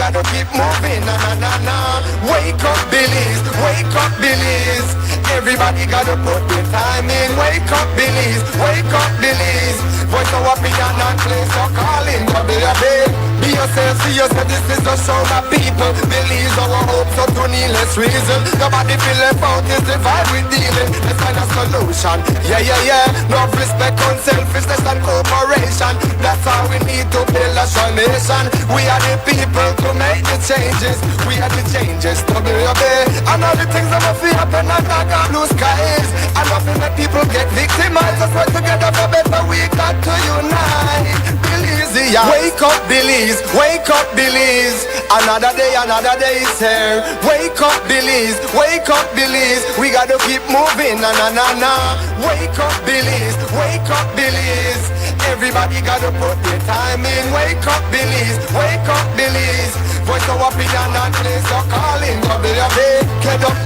gotta keep moving, na na na na. Wake up, Billies, wake up, Billies. Everybody gotta put their time in. Wake up, Billies, wake up, Billies. Voice of opinion and place your calling, WUB. Be yourself, see yourself, this is the show my people. Billies our hope, so to needless reason. Nobody feel left out, is the vibe we dealing. Let's find a solution, yeah, yeah, yeah. Love, respect, unselfishness and cooperation. That's how we need to build a strong nation. We are the people to make the changes. We are the changes, WUB. And all the things that will feel happen and not got blue skies. And nothing that people get victimized. Let's work together for better, we got to unite. Billies, yeah. Wake up, Billies, wake up, Billies. Another day is here. Wake up, Billies, wake up, Billies. We gotta keep moving, na na na na. Wake up, Billies, wake up, Billies. Everybody gotta put their time in. Wake up, Billies, wake up, Billies. Voice of opinion and place your calling, WUB. Get up,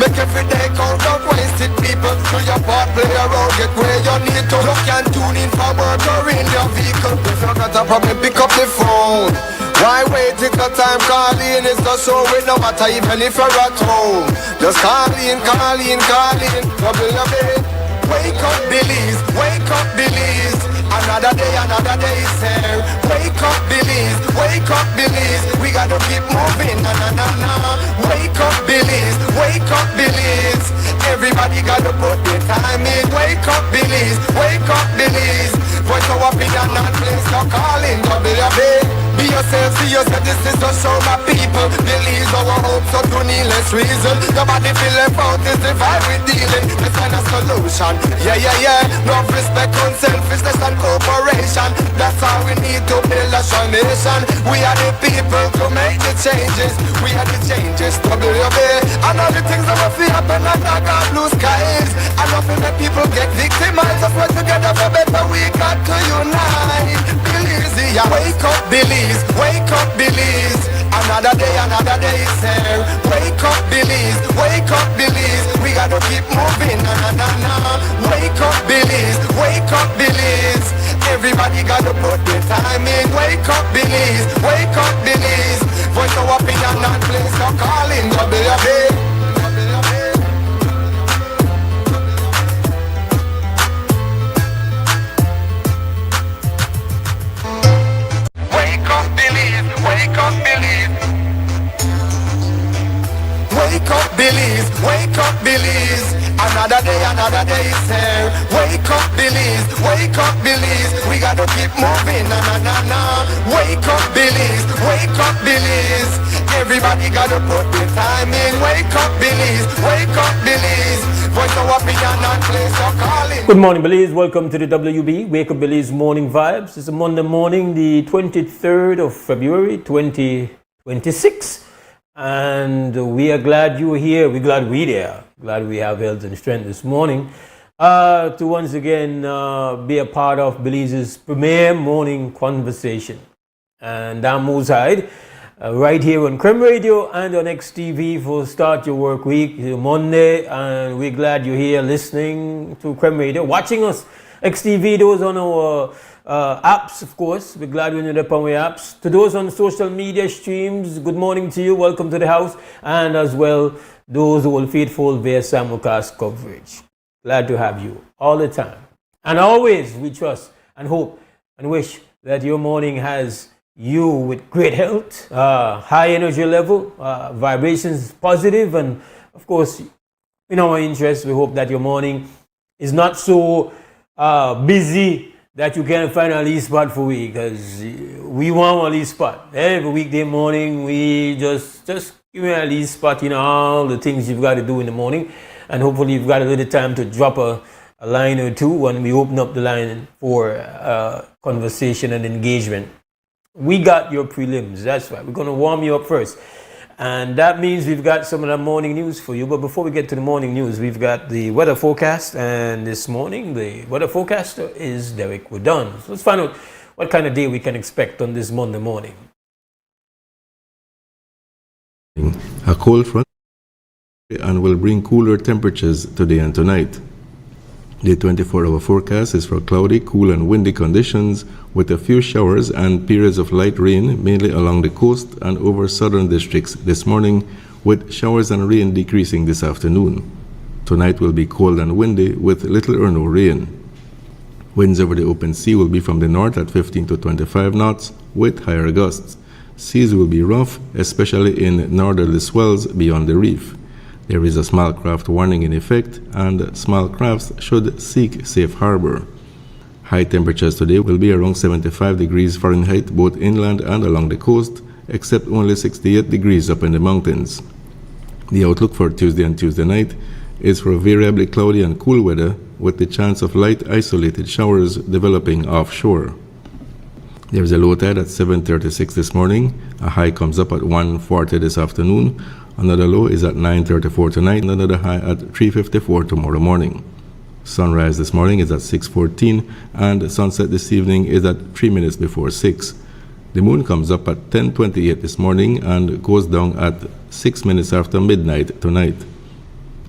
make every day count. Don't waste it, people. Do your part, play your role, get where you need to. Look and tune in for work or in your vehicle. If you got a problem, pick up the phone. Why wait till the time calling? It's the show with no matter even if you're at home. Just call in, WUB. Wake up, Billies, wake up, Billies. Another day is here. Wake up, Billies, wake up, Billies. We gotta keep moving, na na na na. Wake up, Billies, wake up, Billies. Everybody gotta put their time in. Wake up, Billies, wake up, Billies. Voice of opinion and place your calling, WUB. Be yourself, see yourself, this is the show my people. Billies our hope, so to needless reason. Nobody feel left out, is the vibe we dealing. Let's find a solution, yeah, yeah, yeah. Love, respect, unselfishness and cooperation. That's how we need to build a strong nation. We are the people to make the changes. We are the changes, WUB. And all the things that will feel happen and not got blue skies. And nothing that people get victimized. Let's work together for better, we got to unite. Billies, yeah. Wake up, Billies, wake up, Billies. Another day is here. Wake up, Billies, wake up, Billies. We gotta keep moving, na na na na. Wake up, Billies, wake up, Billies. Everybody gotta put their time in. Wake up, Billies, wake up, Billies. Voice of opinion and place your calling, WUB. Wake up, Billies, wake up, Billies. Wake up, Billies, wake up, Billies. Another day is here. Wake up, Billies, wake up, Billies. We gotta keep moving, na na na na. Wake up, Billies, wake up, Billies. Everybody gotta put their time in. Wake up, Billies, wake up, Billies. Voice of opinion and place your calling. Good morning, Billies. Welcome to the WUB Wake Up Billies Morning Vibes. It's a Monday morning, the 23rd of February, 2026. And we are glad you're here. We're glad we're there. Glad we have health and strength this morning to once again be a part of Billies' premier morning conversation. And I'm Mose Hyde, right here on Creme Radio and on XTV for Start Your Work Week, Monday. And we're glad you're here listening to Creme Radio, watching us. XTV, those on our apps, of course. We're glad we're up on our apps. To those on social media streams, good morning to you. Welcome to the house. And as well, those who will faithful via simulcast coverage. Glad to have you all the time. And always we trust and hope and wish that your morning has you with great health, high energy level, vibrations positive, and of course, in our interest, we hope that your morning is not so busy that you can't find a lead spot for we, because we want a lead spot. Every weekday morning, we just give me a lead spot, all the things you've got to do in the morning. And hopefully you've got a little time to drop a line or two when we open up the line for conversation and engagement. We got your prelims, that's right. We're going to warm you up first. And that means we've got some of the morning news for you. But before we get to the morning news, we've got the weather forecast. And this morning, the weather forecaster is Derek Woodon. So let's find out what kind of day we can expect on this Monday morning. A cold front and will bring cooler temperatures today and tonight. The 24-hour forecast is for cloudy, cool, and windy conditions with a few showers and periods of light rain, mainly along the coast and over southern districts this morning, with showers and rain decreasing this afternoon. Tonight will be cold and windy with little or no rain. Winds over the open sea will be from the north at 15 to 25 knots with higher gusts. Seas will be rough, especially in northerly swells beyond the reef. There is a small craft warning in effect, and small crafts should seek safe harbor. High temperatures today will be around 75 degrees Fahrenheit both inland and along the coast, except only 68 degrees up in the mountains. The outlook for Tuesday and Tuesday night is for variably cloudy and cool weather with the chance of light isolated showers developing offshore. There is a low tide at 7:36 this morning. A high comes up at 1:40 this afternoon. Another low is at 9:34 tonight, and another high at 3:54 tomorrow morning. Sunrise this morning is at 6:14, and sunset this evening is at 3 minutes before 6. The moon comes up at 10:28 this morning and goes down at 6 minutes after midnight tonight.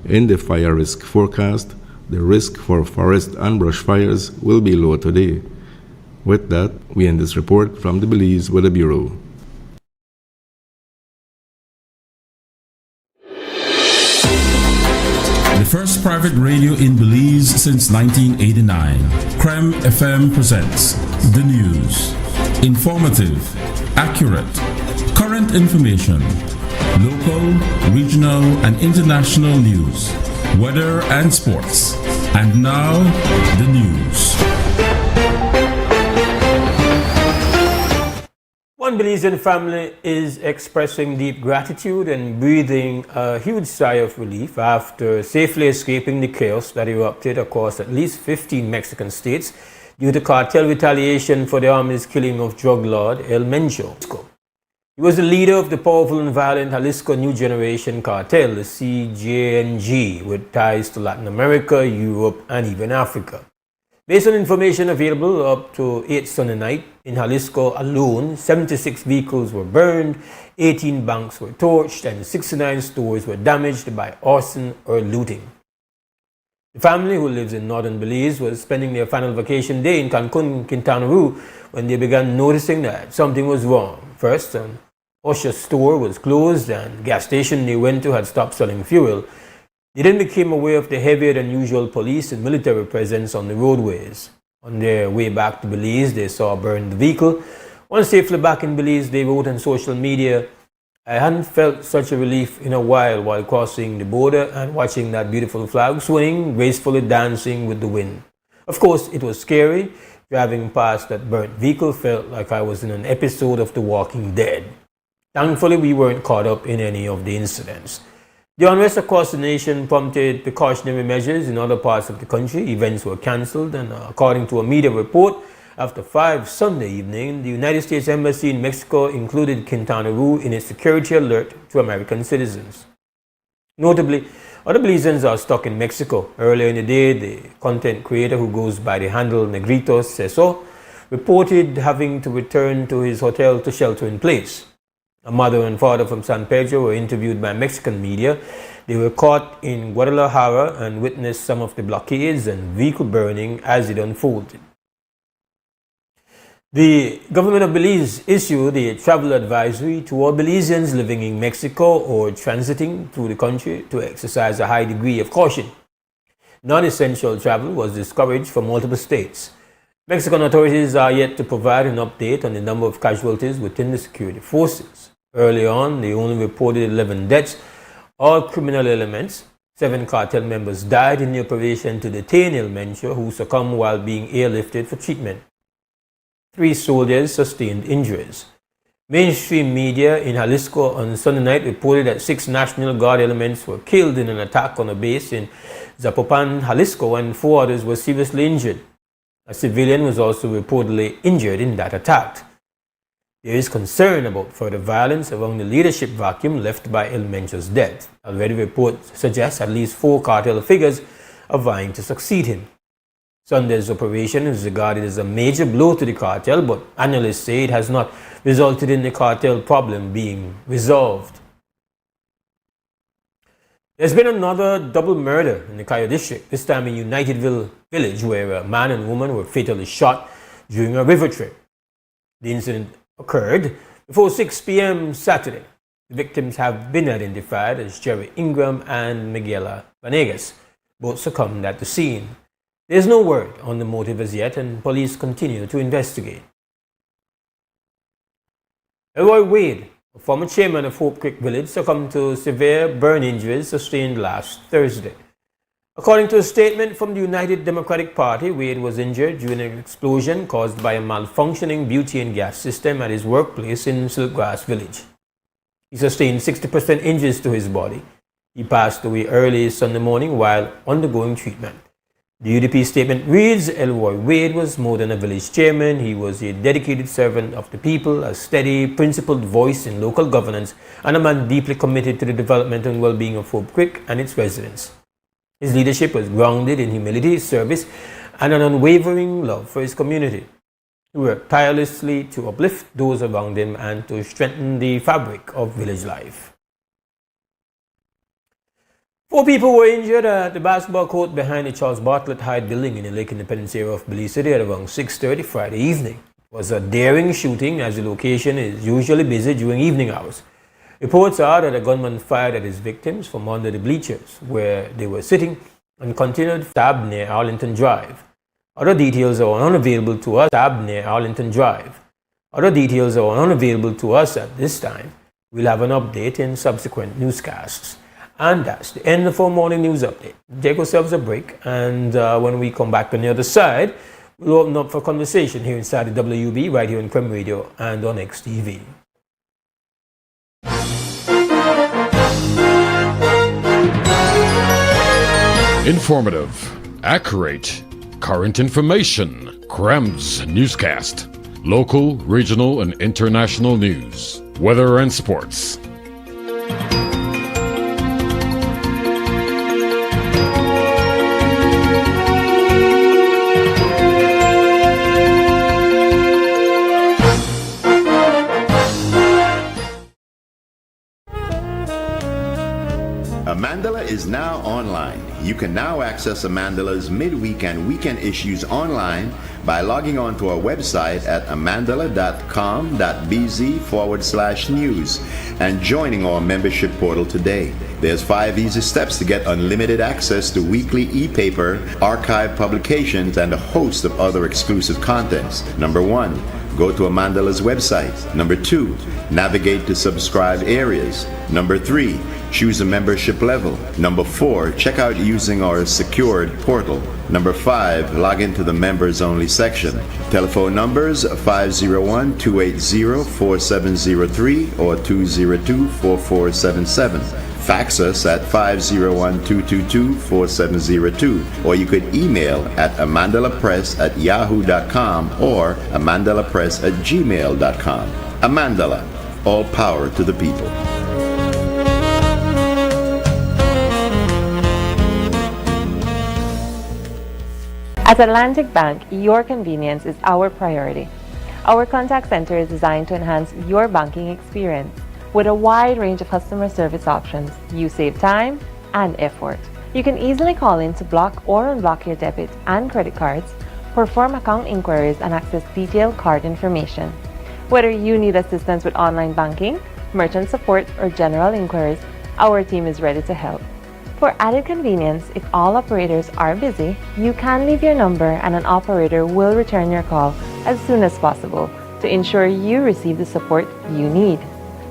In the fire risk forecast, the risk for forest and brush fires will be low today. With that, we end this report from the Belize Weather Bureau. The first private radio in Belize since 1989. Creme FM presents the news. Informative, accurate, current information, local, regional, and international news, weather and sports. And now, the news. One Belizean family is expressing deep gratitude and breathing a huge sigh of relief after safely escaping the chaos that erupted across at least 15 Mexican states due to cartel retaliation for the army's killing of drug lord El Mencho. He was the leader of the powerful and violent Jalisco New Generation Cartel, the CJNG, with ties to Latin America, Europe, and even Africa. Based on information available up to 8 Sunday night, in Jalisco alone, 76 vehicles were burned, 18 banks were torched, and 69 stores were damaged by arson or looting. The family, who lives in northern Belize, was spending their final vacation day in Cancun, Quintana Roo, when they began noticing that something was wrong. First, an Osha store was closed and the gas station they went to had stopped selling fuel. They then became aware of the heavier than usual police and military presence on the roadways. On their way back to Belize, they saw a burned vehicle. Once safely back in Belize, they wrote on social media, "I hadn't felt such a relief in a while crossing the border and watching that beautiful flag swing, gracefully dancing with the wind. Of course, it was scary. Driving past that burnt vehicle felt like I was in an episode of The Walking Dead. Thankfully, we weren't caught up in any of the incidents." The unrest across the nation prompted precautionary measures in other parts of the country. Events were cancelled, and according to a media report, after 5 Sunday evening, the United States Embassy in Mexico included Quintana Roo in its security alert to American citizens. Notably, other Belizeans are stuck in Mexico. Earlier in the day, the content creator who goes by the handle Negrito Ceso reported having to return to his hotel to shelter in place. A mother and father from San Pedro were interviewed by Mexican media. They were caught in Guadalajara and witnessed some of the blockades and vehicle burning as it unfolded. The government of Belize issued a travel advisory to all Belizeans living in Mexico or transiting through the country to exercise a high degree of caution. Non-essential travel was discouraged from multiple states. Mexican authorities are yet to provide an update on the number of casualties within the security forces. Early on, they only reported 11 deaths, all criminal elements. 7 cartel members died in the operation to detain El Mencho, who succumbed while being airlifted for treatment. 3 soldiers sustained injuries. Mainstream media in Jalisco on Sunday night reported that 6 National Guard elements were killed in an attack on a base in Zapopan, Jalisco, and 4 others were seriously injured. A civilian was also reportedly injured in that attack. There is concern about further violence around the leadership vacuum left by El Mencho's death. Already reports suggest at least 4 cartel figures are vying to succeed him. Sunday's operation is regarded as a major blow to the cartel, but analysts say it has not resulted in the cartel problem being resolved. There's been another double murder in the Cayo district, this time in Unitedville village, where a man and woman were fatally shot during a river trip. The incident occurred before 6 p.m. Saturday. The victims have been identified as Jerry Ingram and Miguela Vanegas. Both succumbed at the scene. There is no word on the motive as yet, and police continue to investigate. Elroy Wade, a former chairman of Hope Creek Village, succumbed to severe burn injuries sustained last Thursday. According to a statement from the United Democratic Party, Wade was injured during an explosion caused by a malfunctioning butane gas system at his workplace in Silkgrass Village. He sustained 60% injuries to his body. He passed away early Sunday morning while undergoing treatment. The UDP statement reads, Elroy Wade was more than a village chairman. He was a dedicated servant of the people, a steady, principled voice in local governance, and a man deeply committed to the development and well-being of Hope Creek and its residents. His leadership was grounded in humility, service, and an unwavering love for his community. He worked tirelessly to uplift those around him and to strengthen the fabric of village life. 4 people were injured at the basketball court behind the Charles Bartlett Hyde building in the Lake Independence area of Belize City at around 6:30 Friday evening. It was a daring shooting as the location is usually busy during evening hours. Reports are that a gunman fired at his victims from under the bleachers where they were sitting and continued to stab near Arlington Drive. Other details are unavailable to us. Other details are unavailable to us at this time. We'll have an update in subsequent newscasts. And that's the end of our morning news update. Take ourselves a break, and when we come back on the other side, we'll open up for conversation here inside the WUB, right here on Creme Radio and on XTV. Informative, accurate, current information. Crem's newscast. Local, regional, and international news. Weather and sports. Amandala is now online. You can now access Amandala's midweek and weekend issues online by logging on to our website at amandala.com.bz/news and joining our membership portal today. There's 5 easy steps to get unlimited access to weekly e-paper, archive publications, and a host of other exclusive contents. Number 1, go to Amandala's website. Number 2, navigate to subscribed areas. Number 3, choose a membership level. Number 4, check out using our secured portal. Number 5, log into the members only section. Telephone numbers 501-280-4703 or 202-4477. Fax us at 501-222-4702, or you could email at amandalapress@yahoo.com or amandalapress@gmail.com. Amandala, all power to the people. At Atlantic Bank, your convenience is our priority. Our contact center is designed to enhance your banking experience. With a wide range of customer service options, you save time and effort. You can easily call in to block or unblock your debit and credit cards, perform account inquiries, and access detailed card information. Whether you need assistance with online banking, merchant support, or general inquiries, our team is ready to help. For added convenience, if all operators are busy, you can leave your number and an operator will return your call as soon as possible to ensure you receive the support you need.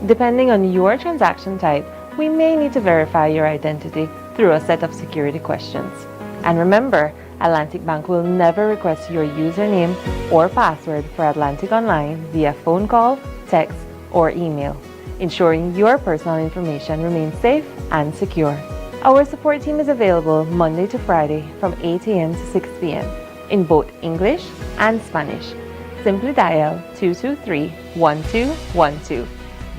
Depending on your transaction type, we may need to verify your identity through a set of security questions. And remember, Atlantic Bank will never request your username or password for Atlantic Online via phone call, text, or email, ensuring your personal information remains safe and secure. Our support team is available Monday to Friday from 8 a.m. to 6 p.m. in both English and Spanish. Simply dial 223-1212.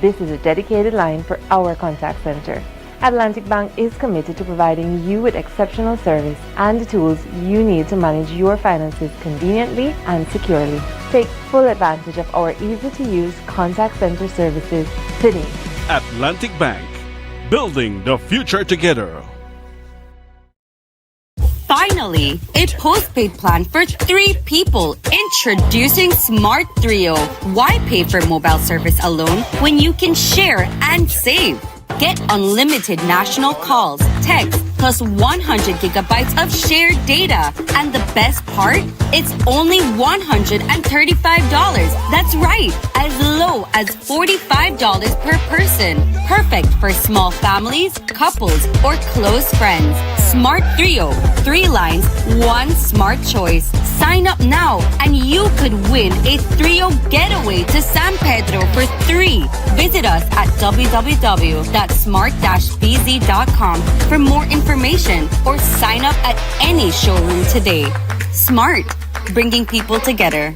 This is a dedicated line for our contact center. Atlantic Bank is committed to providing you with exceptional service and the tools you need to manage your finances conveniently and securely. Take full advantage of our easy-to-use contact center services today. Atlantic Bank. building the future together. Finally, a postpaid plan for 3 people. Introducing Smart Trio. Why pay for mobile service alone when you can share and save? Get unlimited national calls, text, plus 100 gigabytes of shared data. And the best part? It's only $135. That's right, as low as $45 per person. Perfect for small families, couples, or close friends. Smart Trio. 3 lines, 1 smart choice. Sign up now and you could win a Trio getaway to San Pedro for 3. Visit us at www.smart-bz.com for more information or sign up at any showroom today. Smart, bringing people together.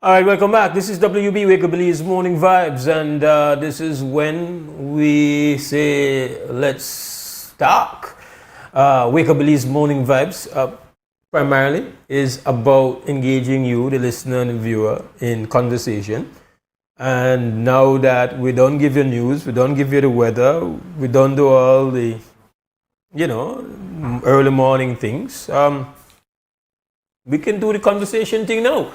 All right, welcome back. This is WB Wake Up Belize Morning Vibes, and this is when we say let's talk. Wake Up Belize Morning Vibes primarily is about engaging you, the listener and the viewer, in conversation. And now that we don't give you news, we don't give you the weather, we don't do all the, early morning things, we can do the conversation thing now.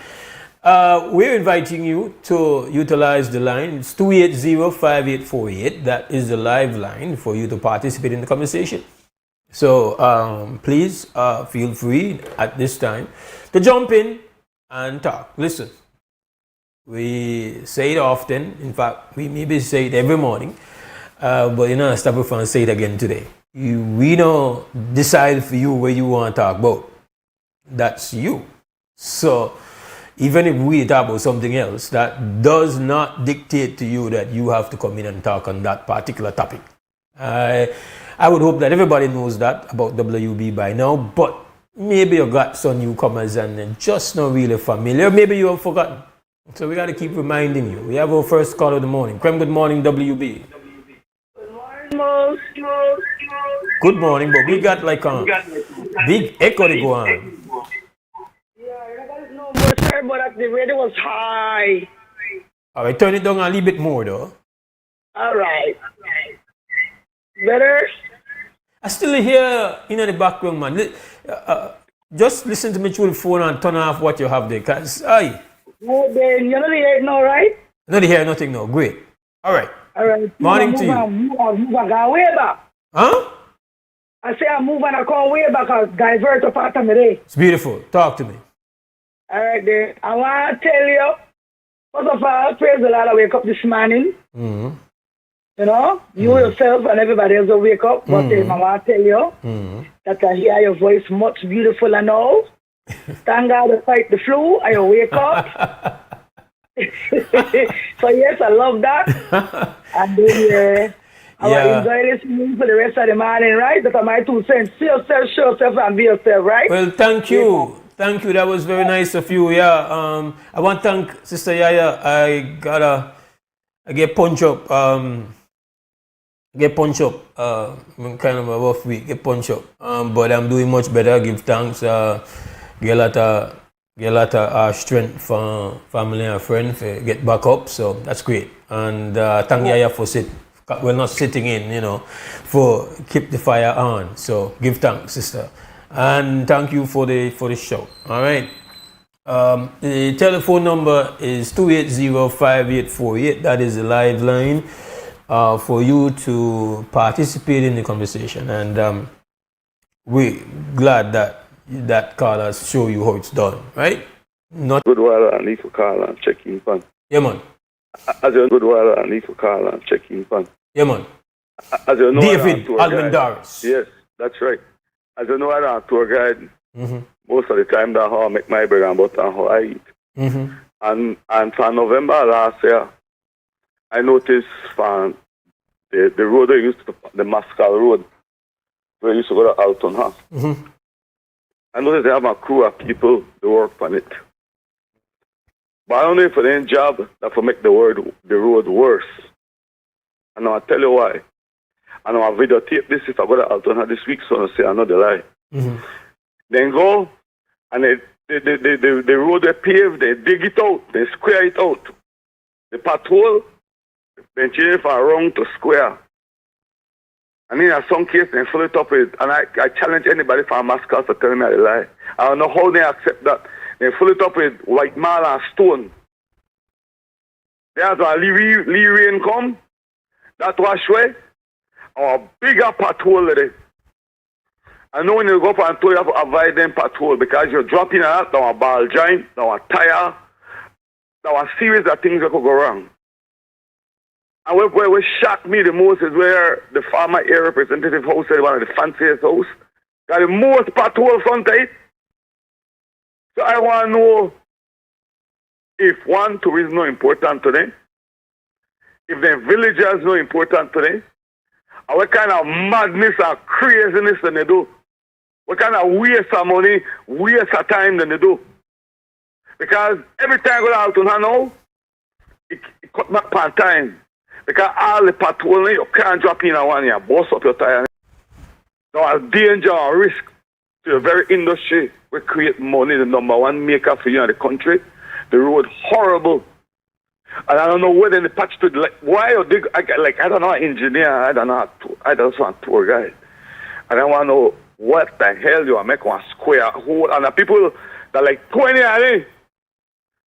We're inviting you to utilize the line. It's 280-5848. That is the live line for you to participate in the conversation. So please feel free at this time to jump in and talk. Listen, we say it often. In fact, we maybe say it every morning. But stop it and say it again today. We don't decide for you where you want to talk about. That's you. So even if we talk about something else, that does not dictate to you that you have to come in and talk on that particular topic. I would hope that everybody knows that about WB by now, but maybe you got some newcomers and they're just not really familiar. Maybe you have forgotten. So we got to keep reminding you. We have our first call of the morning. Krem, good morning, WB. Good morning, Mose. Good morning, but we got like a big echo to go on. But the radio was high. All right, turn it down a little bit more, though. All right. Better? I still hear in the background, man. Just listen to me through the phone and turn off what you have there. Because, then you're not hearing now, right? Not hear nothing now. Great. All right. All right. Morning to you. Move and go way back. Huh? I say I move and I come way back and divert a part of my day. It's beautiful. Talk to me. All right, then. I want to tell you, first of all, praise the Lord, I wake up this morning. Mm-hmm. You yourself and everybody else will wake up. But I want to tell you that I hear your voice much beautiful and all. Thank God to fight the flu, I wake up. So, yes, I love that. And then I will enjoy listening for the rest of the morning, right? That's my 2 cents. See yourself, show yourself, and be yourself, right? Well, thank you. Thank you. That was very nice of you. Yeah. I want to thank Sister Yaya. I get punch up get punched up. Kind of a rough week. Get punched up. But I'm doing much better. Give thanks. Get a lot of strength from family and friends. Get back up. So that's great. And thank you for we're not sitting in, for keep the fire on. So give thanks, sister. And thank you for the show. All right. The telephone number is 280-5848. That is the live line for you to participate in the conversation. And we're glad that callers show you how it's done, right? Not good while I need to call and check in fun. Yeah, man. As you know, good while I need to call and check in fun. Yeah, man. As you know, David Almendaris. Yes, that's right. As you know, I'm a tour guide. Most of the time, that's how I make my bread and butter and how I eat. And from November last year, I noticed from the road I used to, the Mascal Road, where I used to go to Alton House. I noticed they have a crew of people that work on it. But I don't know if it's any job that will make the road worse. And I'll tell you why. And I'll videotape this if I go to Alton House this week, so I'll say another lie. Then go, and the road they pave, they dig it out, they square it out. The patrol, they change it from round to square. And in some case, they fill it up with, and I challenge anybody from Mascal for telling me a lie. I don't know how they accept that. They fill it up with white marl and stone. There's a Lee rain come, that wash way, or a bigger patrol there. I know when you go up and tow, you have to avoid them patrol because you're dropping out, down a ball joint, down a tire, down a series of things that could go wrong. And what shocked me the most is where the former air representative house said one of the fanciest house got the most patrol front of it. So I want to know if tourism is not important to them, if the villagers not important to them, and what kind of madness and craziness that they do. What kind of waste of money, waste of time that they do. Because every time I go out to now, it cut back on time. Because all the patrolling, you can't drop in on one year, bust up your tire. Now, a danger or risk to the very industry we create money, the number one maker for you in the country. The road horrible. And I don't know whether the patch to why you dig, I don't know an engineer, I don't know a tour guide. And I want to know what the hell you are making one square hole. And the people that like 20 are there.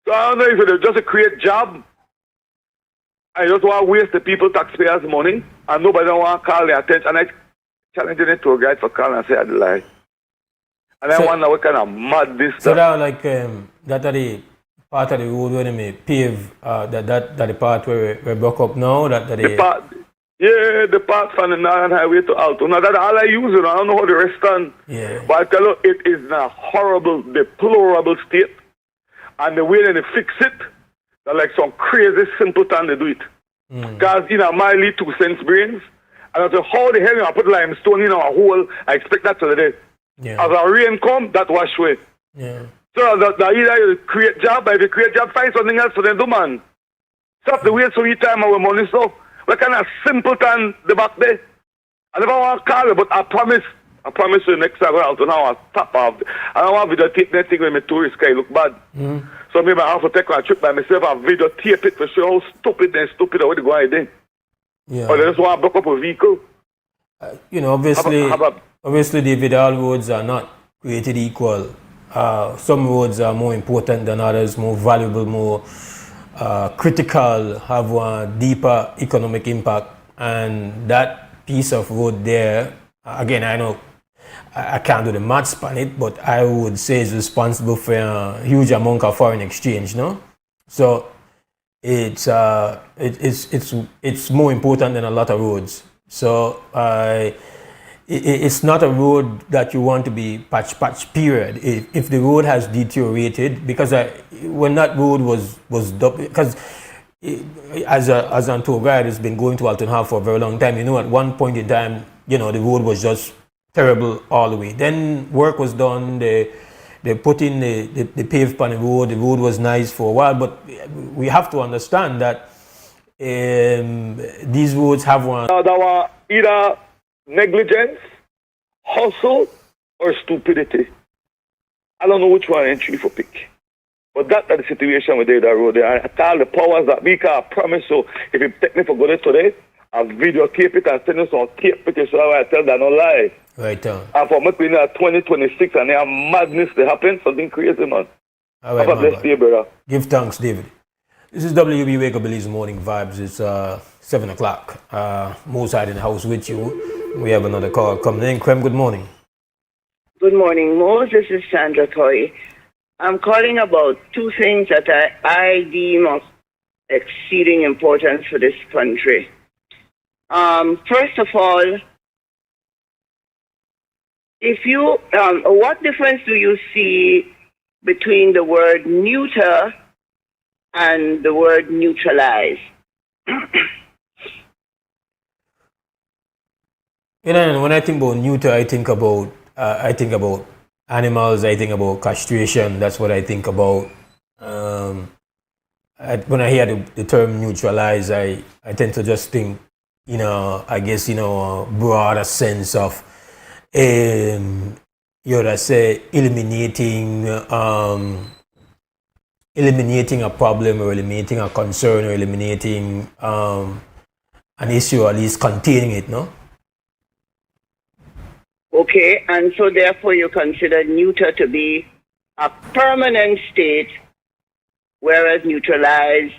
So I don't know if it's just a create job. I just want to waste the people, taxpayers' money, and nobody don't want to call their attention. And I challenge the tour guide for calling and say I lie. And I wonder what kind of mad this so that like that are the part of the road where they may pave that the part where we broke up now the part from the Northern Highway to Alton. Now that's all I use, I don't know how the rest done. Yeah. But I tell you, it is in a horrible, deplorable state. And the way they fix it, they're like some crazy simpleton they do it. Because my lead 2 cents brains, and I say, how the hell you put limestone in a hole? I expect that to the day. Yeah. As a rain come, that wash away. Yeah. So that either you create job, if you create job, find something else for them to do, man. Stop the waste of your time our money, so what kind of simpleton the back there? I never want to call you, but I promise you next time I go out to now I'll top off. I don't want to videotape that thing when my tourist guy look bad. So maybe I have to take a trip by myself and videotape it to show how stupid and stupid what they go out there. Yeah. Or they just want to block up a vehicle. Obviously, David, all roads are not created equal. Some roads are more important than others, more valuable, more critical, have a deeper economic impact. And that piece of road there, again, I know I can't do the maths on it, but I would say is responsible for a huge amount of foreign exchange, no? So it's more important than a lot of roads. So it's not a road that you want to be patch period. If the road has deteriorated, because when that road was because as a tour guide has been going to Alton House for a very long time, at one point in time, the road was just terrible all the way. Then work was done, they put in the paved on the road was nice for a while, but we have to understand that these roads have one. either negligence, hustle, or stupidity. I don't know which one entry for pick. But that's the situation with the road there. And I tell the powers that we can promise so if you take me for good today, I'll videotape it and send you some tape pictures so I tell that no lie. Right on. And for me being at 2026 and there madness they happen, something crazy, man. All right, have a blessed day, brother. Give thanks, David. This is WB Wake Up Belize Morning Vibes. It's 7 o'clock. Mose Hyde in the house with you. We have another call coming in. Krem, good morning. Good morning, Mose. This is Sandra Toy. I'm calling about two things that I deem of exceeding importance for this country. First of all, if you, what difference do you see between the word neuter and the word neutralize? You know, when I think about neuter, I think about animals. I think about castration. That's what I think about. When I hear the term neutralize, I tend to just think, I guess, a broader sense of, say, eliminating a problem or eliminating a concern or eliminating an issue, or at least containing it, no? Okay, and so therefore you consider neuter to be a permanent state, whereas neutralize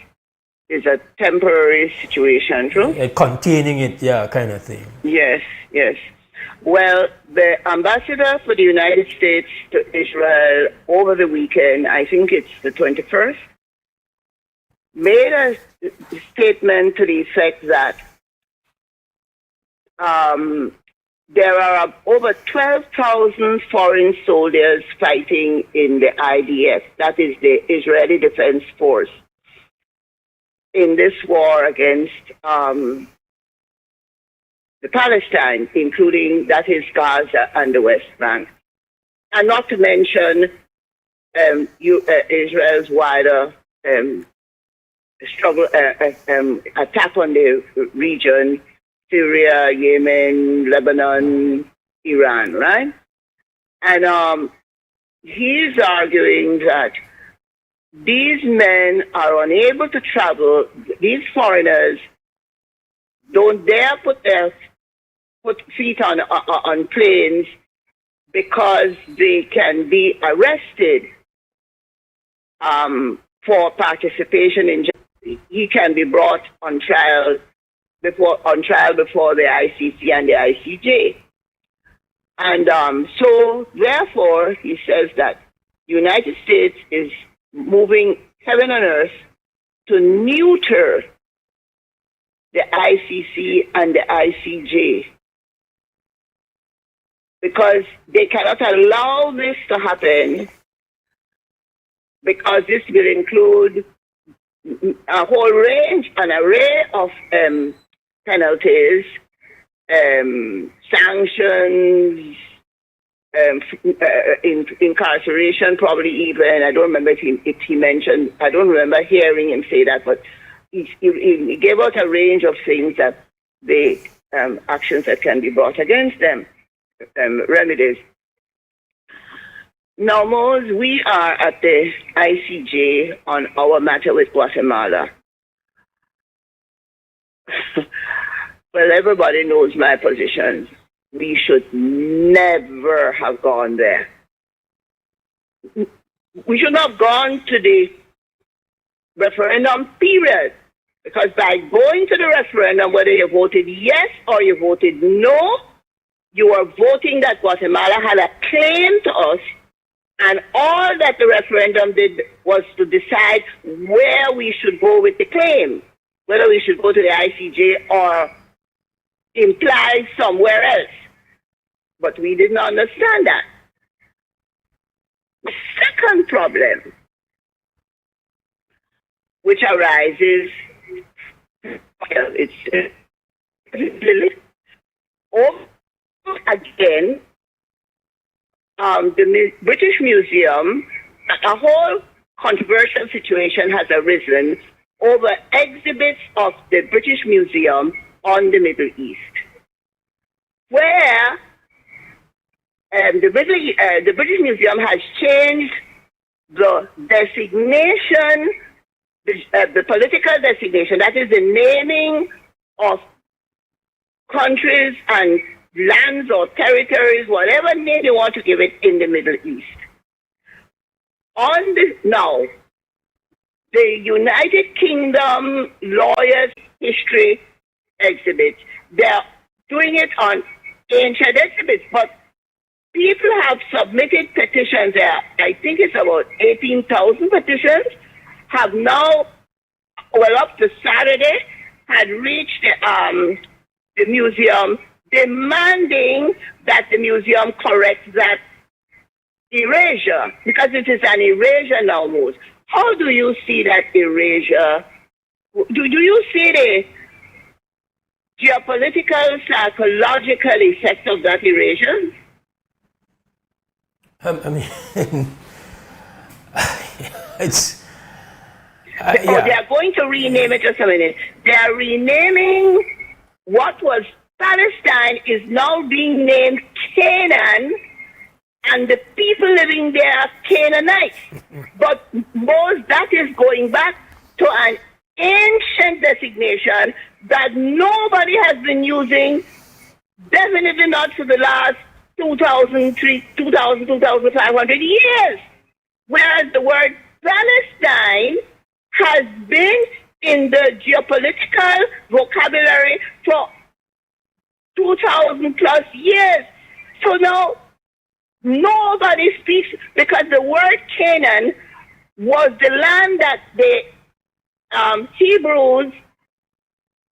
is a temporary situation, true? Containing it, yeah, kind of thing. Yes, yes. Well, the ambassador for the United States to Israel over the weekend, I think it's the 21st, made a statement to the effect that there are over 12,000 foreign soldiers fighting in the IDF, that is the Israeli Defense Force, in this war against the Palestine, including, that is, Gaza and the West Bank. And not to mention Israel's wider struggle, attack on the region, Syria, Yemen, Lebanon, Iran, right? And he's arguing that these men are unable to travel, these foreigners don't dare put feet on planes because they can be arrested for participation in. He can be brought on trial before the ICC and the ICJ, and so therefore he says that the United States is moving heaven and earth to neuter the ICC and the ICJ, because they cannot allow this to happen, because this will include a whole range, an array of penalties, sanctions, incarceration, probably even. I don't remember if he mentioned, I don't remember hearing him say that, but he gave out a range of things that the actions that can be brought against them, remedies. Now, Mose, we are at the ICJ on our matter with Guatemala. Well, everybody knows my position. We should never have gone there. We should not have gone to the referendum, period. Because by going to the referendum, whether you voted yes or you voted no, you are voting that Guatemala had a claim to us, and all that the referendum did was to decide where we should go with the claim, whether we should go to the ICJ or imply somewhere else. But we didn't understand that. The second problem which arises, it's again, the British Museum, a whole controversial situation has arisen over exhibits of the British Museum on the Middle East. where the British Museum has changed the designation, the political designation, that is the naming of countries and lands or territories, whatever name you want to give it, in the Middle East. Now, the United Kingdom Lawyers History exhibit, they're doing it on ancient exhibits, but people have submitted petitions there. I think it's about 18,000 petitions, have now, well, up to Saturday, had reached the museum, demanding that the museum correct that erasure, because it is an erasure now, Mose. How do you see that erasure? Do you see the geopolitical, psychological effect of that erasure? I mean, it's... yeah. They are going to rename it, just a minute. They are renaming what was Palestine is now being named Canaan, and the people living there are Canaanites. But most that is going back to an ancient designation that nobody has been using, definitely not for the last 2,500 years. Whereas the word Palestine has been in the geopolitical vocabulary for 2,000 plus years. So now nobody speaks, because the word Canaan was the land that the Hebrews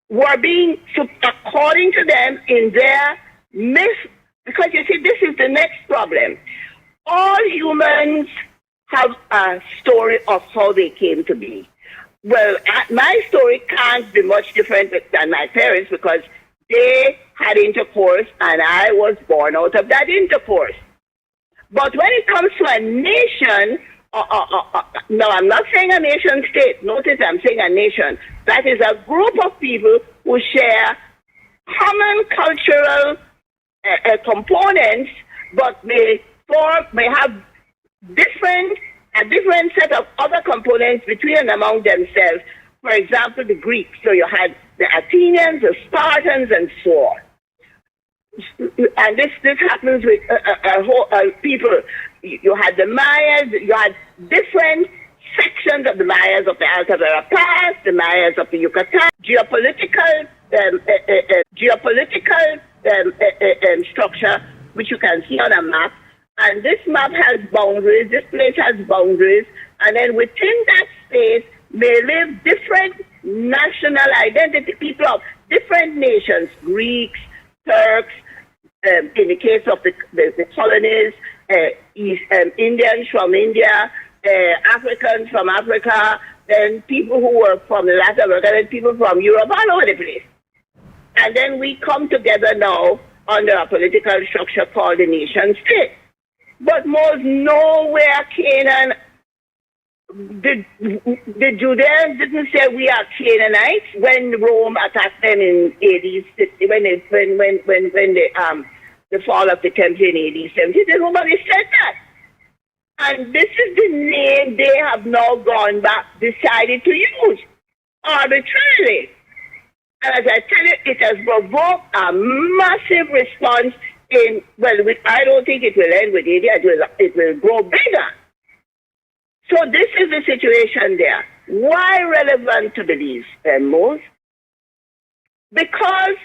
were being, according to them, in their myth. Because you see, this is the next problem. All humans have a story of how they came to be. Well, my story can't be much different than my parents, because they had intercourse and I was born out of that intercourse. But when it comes to a nation, no, I'm not saying a nation state. Notice I'm saying a nation. That is a group of people who share common cultural components, but may have a different set of other components between and among themselves. For example, the Greeks. So you had the Athenians, the Spartans, and so on. And this happens with people. You had the Mayas. You had different sections of the Mayas of the Alta Pass, the Mayas of the Yucatan. Geopolitical structure, which you can see on a map. And this map has boundaries. This place has boundaries. And then within that space may live different national identity, people of different nations, Greeks, Turks, in the case of the colonies, Indians from India, Africans from Africa, then people who were from Latin America, and people from Europe, all over the place. And then we come together now under a political structure called the nation state. But most nowhere Canaan, the Judeans didn't say we are Canaanites when Rome attacked them in AD, the fall of the temple in AD 70. Nobody said that. And this is the name they have now gone back, decided to use arbitrarily. And as I tell you, it has provoked a massive response I don't think it will end with India. It will grow bigger. So this is the situation there. Why relevant to Belize, Mose? Because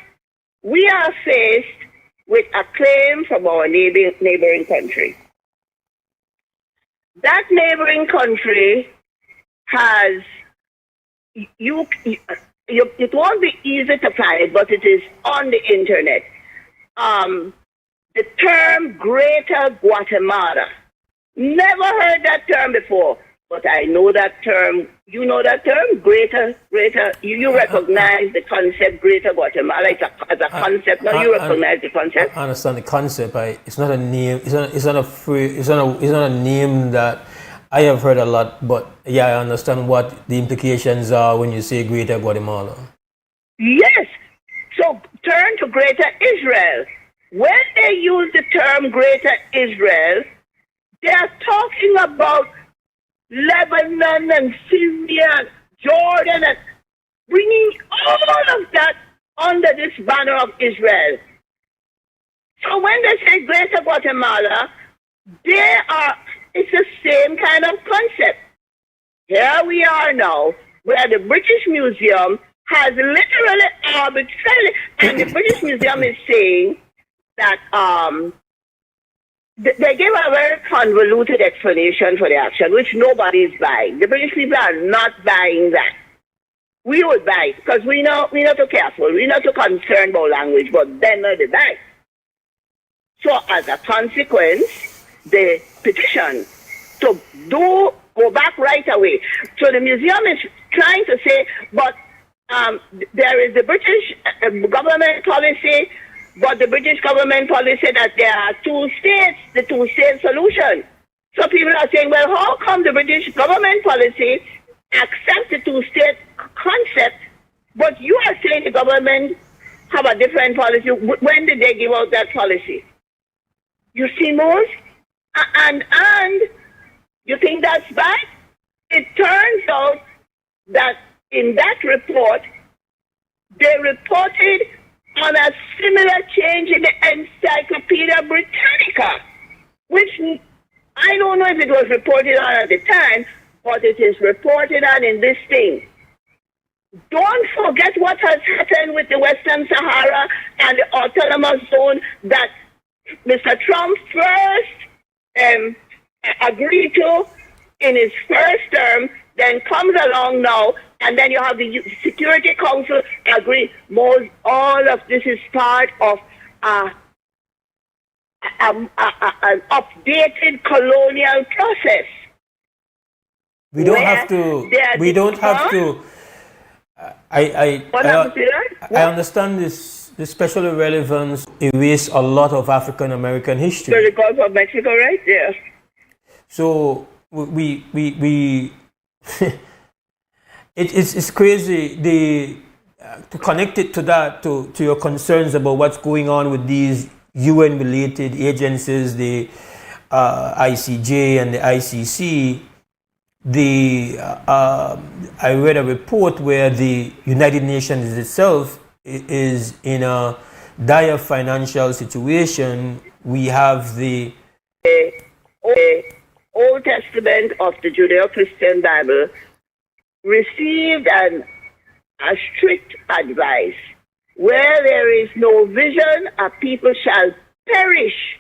we are faced with a claim from our neighboring country. That neighboring country has, it won't be easy to find it, but it is on the internet. The term Greater Guatemala. Never heard that term before, but I know that term. You know that term, Greater. You recognize the concept, Greater Guatemala, as a concept. Now you recognize the concept. I understand the concept. It's not a name. It's not a name that I have heard a lot. But yeah, I understand what the implications are when you say Greater Guatemala. Yes. So turn to Greater Israel. when they use the term Greater Israel, they are talking about Lebanon and Syria, Jordan, and bringing all of that under this banner of Israel. So when they say Greater Guatemala, it's the same kind of concept. Here we are now, where the British Museum has literally arbitrarily, and the British Museum is saying that they gave a very convoluted explanation for the action, which nobody is buying. The British people are not buying that. We would buy it because we're not too careful. We're not too concerned about language, but they're not the buy. So as a consequence, the petition to go back right away. So the museum is trying to say, but there is the British government policy, but the British government policy that there are two states, the two-state solution. So people are saying, well, how come the British government policy accepts the two-state concept, but you are saying the government have a different policy? When did they give out that policy? You see, Mose? And you think that's bad? It turns out that in that report, they reported on a similar change in the Encyclopedia Britannica, which I don't know if it was reported on at the time, but it is reported on in this thing. Don't forget what has happened with the Western Sahara and the autonomous zone that Mr. Trump first agreed to in his first term, then comes along now, and then you have the Security Council agree. Most all of this is part of an updated colonial process. We don't have to. We don't have to. I understand this special relevance erase a lot of African American history. So the Gulf of Mexico, right? Yes. So we it's crazy. To connect it to that, to your concerns about what's going on with these UN-related agencies, the ICJ and the ICC. I read a report where the United Nations itself is in a dire financial situation. We have the Old Testament of the Judeo-Christian Bible received a strict advice. Where there is no vision, a people shall perish.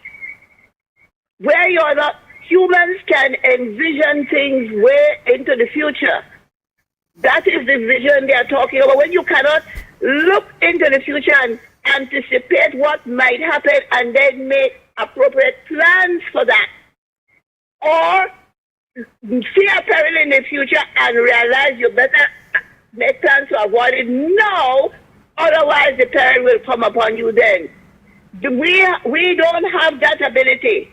Where you're not, humans can envision things way into the future. That is the vision they are talking about. When you cannot look into the future and anticipate what might happen and then make appropriate plans for that. Or see a peril in the future and realize you better make plans to avoid it now, otherwise the peril will come upon you then. We don't have that ability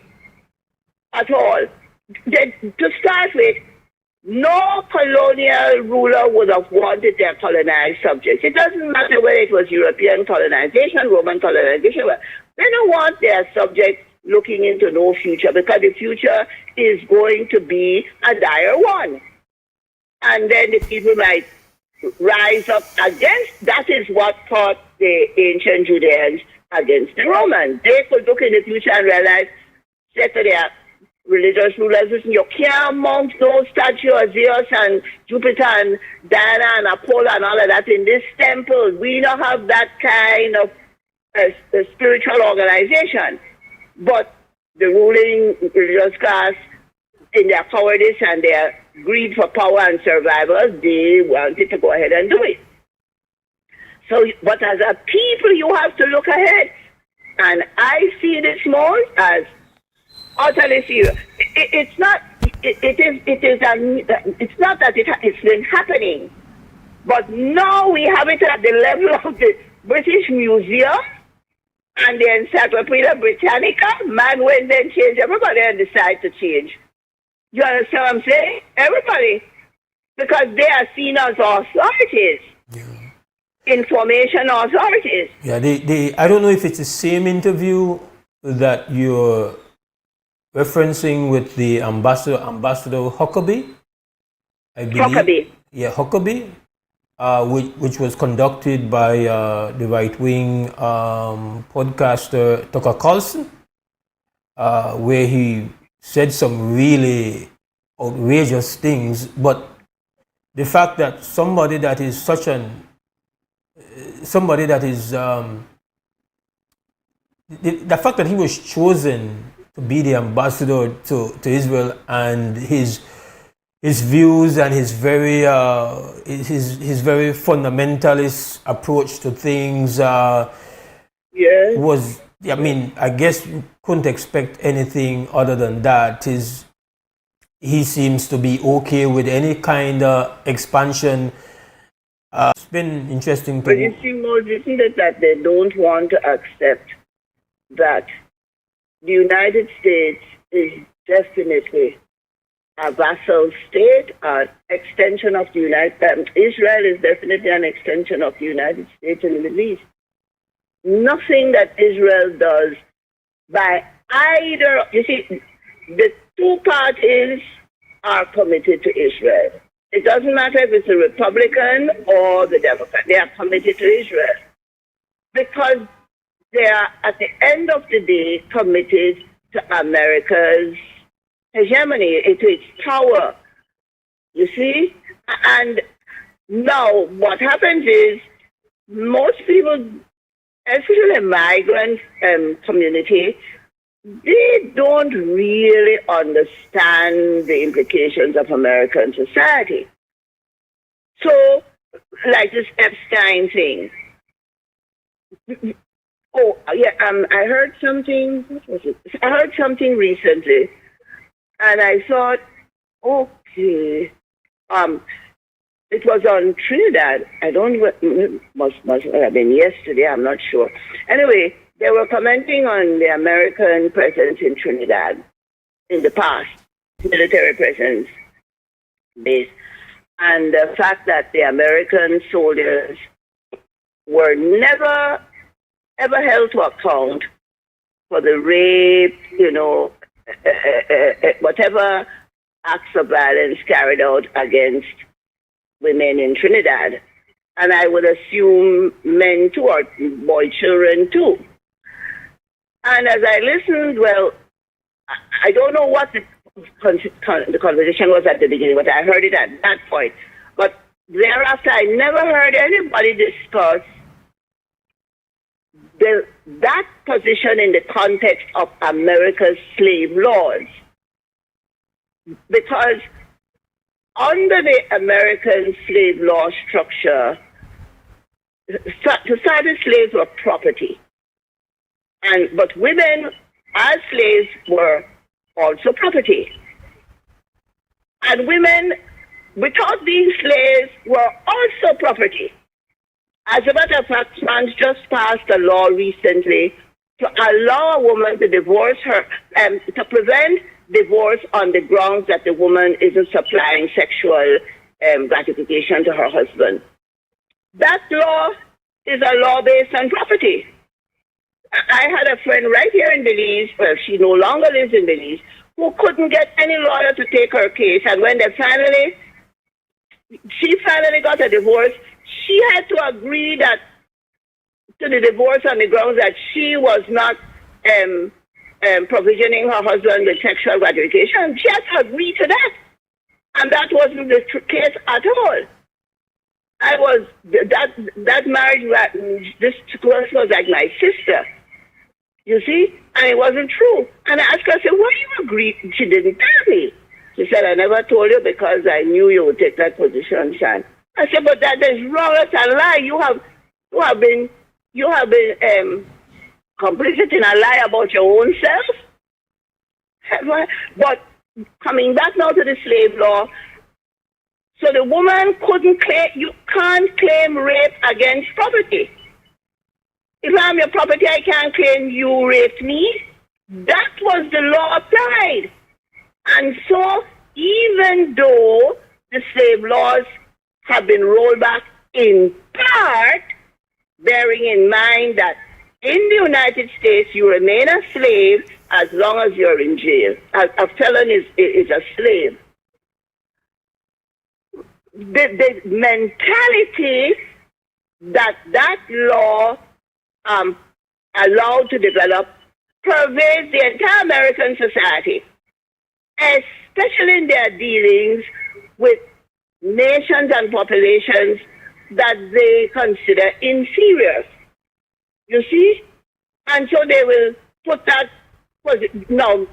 at all. To start with, no colonial ruler would have wanted their colonized subjects. It doesn't matter whether it was European colonization, Roman colonization. They don't want their subjects looking into no future, because the future is going to be a dire one. And then the people might rise up against. That is what taught the ancient Judeans against the Romans. They could look in the future and realize, say to their religious rulers, listen, you can't mount no statue of Zeus and Jupiter and Diana and Apollo and all of that in this temple. We don't have that kind of spiritual organization. But the ruling religious class, in their cowardice and their greed for power and survival, they wanted to go ahead and do it. So, but as a people, you have to look ahead. And I see this more as utterly serious. It's not that it's been happening, but now we have it at the level of the British Museum and the Encyclopedia Britannica. Man went and changed everybody and decided to change. You understand what I'm saying? Everybody. Because they are seen as authorities. Yeah. information authorities. Yeah, I don't know if it's the same interview that you're referencing with the Ambassador Huckabee, I believe. Huckabee. Yeah, Huckabee, which was conducted by the right-wing podcaster Tucker Carlson, where he said some really outrageous things. But the fact that somebody that is the fact that he was chosen to be the ambassador to Israel, and his views and his very fundamentalist approach to things was, I mean, I guess you couldn't expect anything other than that. He seems to be okay with any kind of expansion. It's been interesting. But you see, Mose, isn't it that they don't want to accept that the United States is definitely a vassal state, an extension of the Israel is definitely an extension of the United States in the Middle East. Nothing that Israel does by either, you see, the two parties are committed to Israel. It doesn't matter if it's the Republican or the Democrat. They are committed to Israel because they are, at the end of the day, committed to America's hegemony, to its power. You see? And now what happens is most people, especially the migrant community, they don't really understand the implications of American society. So, like this Epstein thing. Oh, yeah, I heard something, what was it? I heard something recently, and I thought, okay, it was on Trinidad. I don't know, must have been yesterday, I'm not sure. Anyway, they were commenting on the American presence in Trinidad in the past, military presence base, and the fact that the American soldiers were never, ever held to account for the rape, whatever acts of violence carried out against women in Trinidad. And I would assume men too, or boy children too. And as I listened, well, I don't know what the conversation was at the beginning, but I heard it at that point. But thereafter, I never heard anybody discuss that position in the context of America's slave laws. Because under the American slave law structure, society slaves were property. But women as slaves were also property. And women, without being slaves, were also property. As a matter of fact, France just passed a law recently to allow a woman to divorce her, to prevent divorce on the grounds that the woman isn't supplying sexual gratification to her husband. That law is a law based on property. I had a friend right here in Belize, well, she no longer lives in Belize, who couldn't get any lawyer to take her case. And when she finally got a divorce, she had to agree to the divorce on the grounds that she was not provisioning her husband with sexual gratification. She had to agree to that. And that wasn't the case at all. That marriage, this person was like my sister. You see? And it wasn't true. And I asked her, I said, why you agree? She didn't tell me. She said, I never told you because I knew you would take that position, son. I said, but that is wrong. That's a lie. You have been complicit in a lie about your own self. But coming back now to the slave law, so the woman you can't claim rape against property. If I'm your property, I can't claim you raped me. That was the law applied. And so even though the slave laws have been rolled back in part, bearing in mind that in the United States you remain a slave as long as you're in jail. A felon is a slave. The mentality that law allowed to develop pervades the entire American society, especially in their dealings with nations and populations that they consider inferior. You see? And so they will put that, no,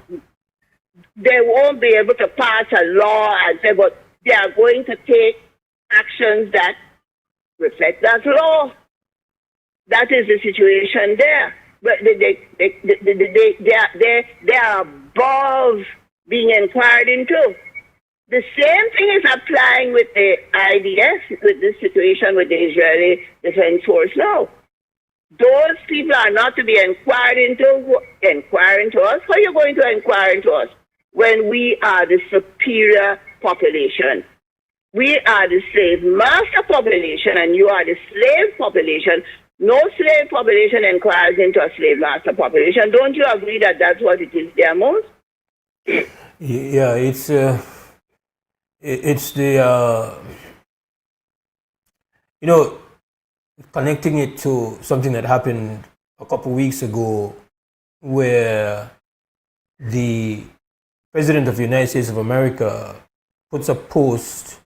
they won't be able to pass a law and say, but they are going to take actions that reflect that law. That is the situation there. But they are above being inquired into. The same thing is applying with the IDF, with this situation with the Israeli Defense Force now. Those people are not to be inquired into us. How are you going to inquire into us when we are the superior population? We are the slave master population and you are the slave population. No slave population inquires into a slave master population. Don't you agree that that's what it is there, Mose? Yeah, it's the, connecting it to something that happened a couple weeks ago where the President of the United States of America puts a post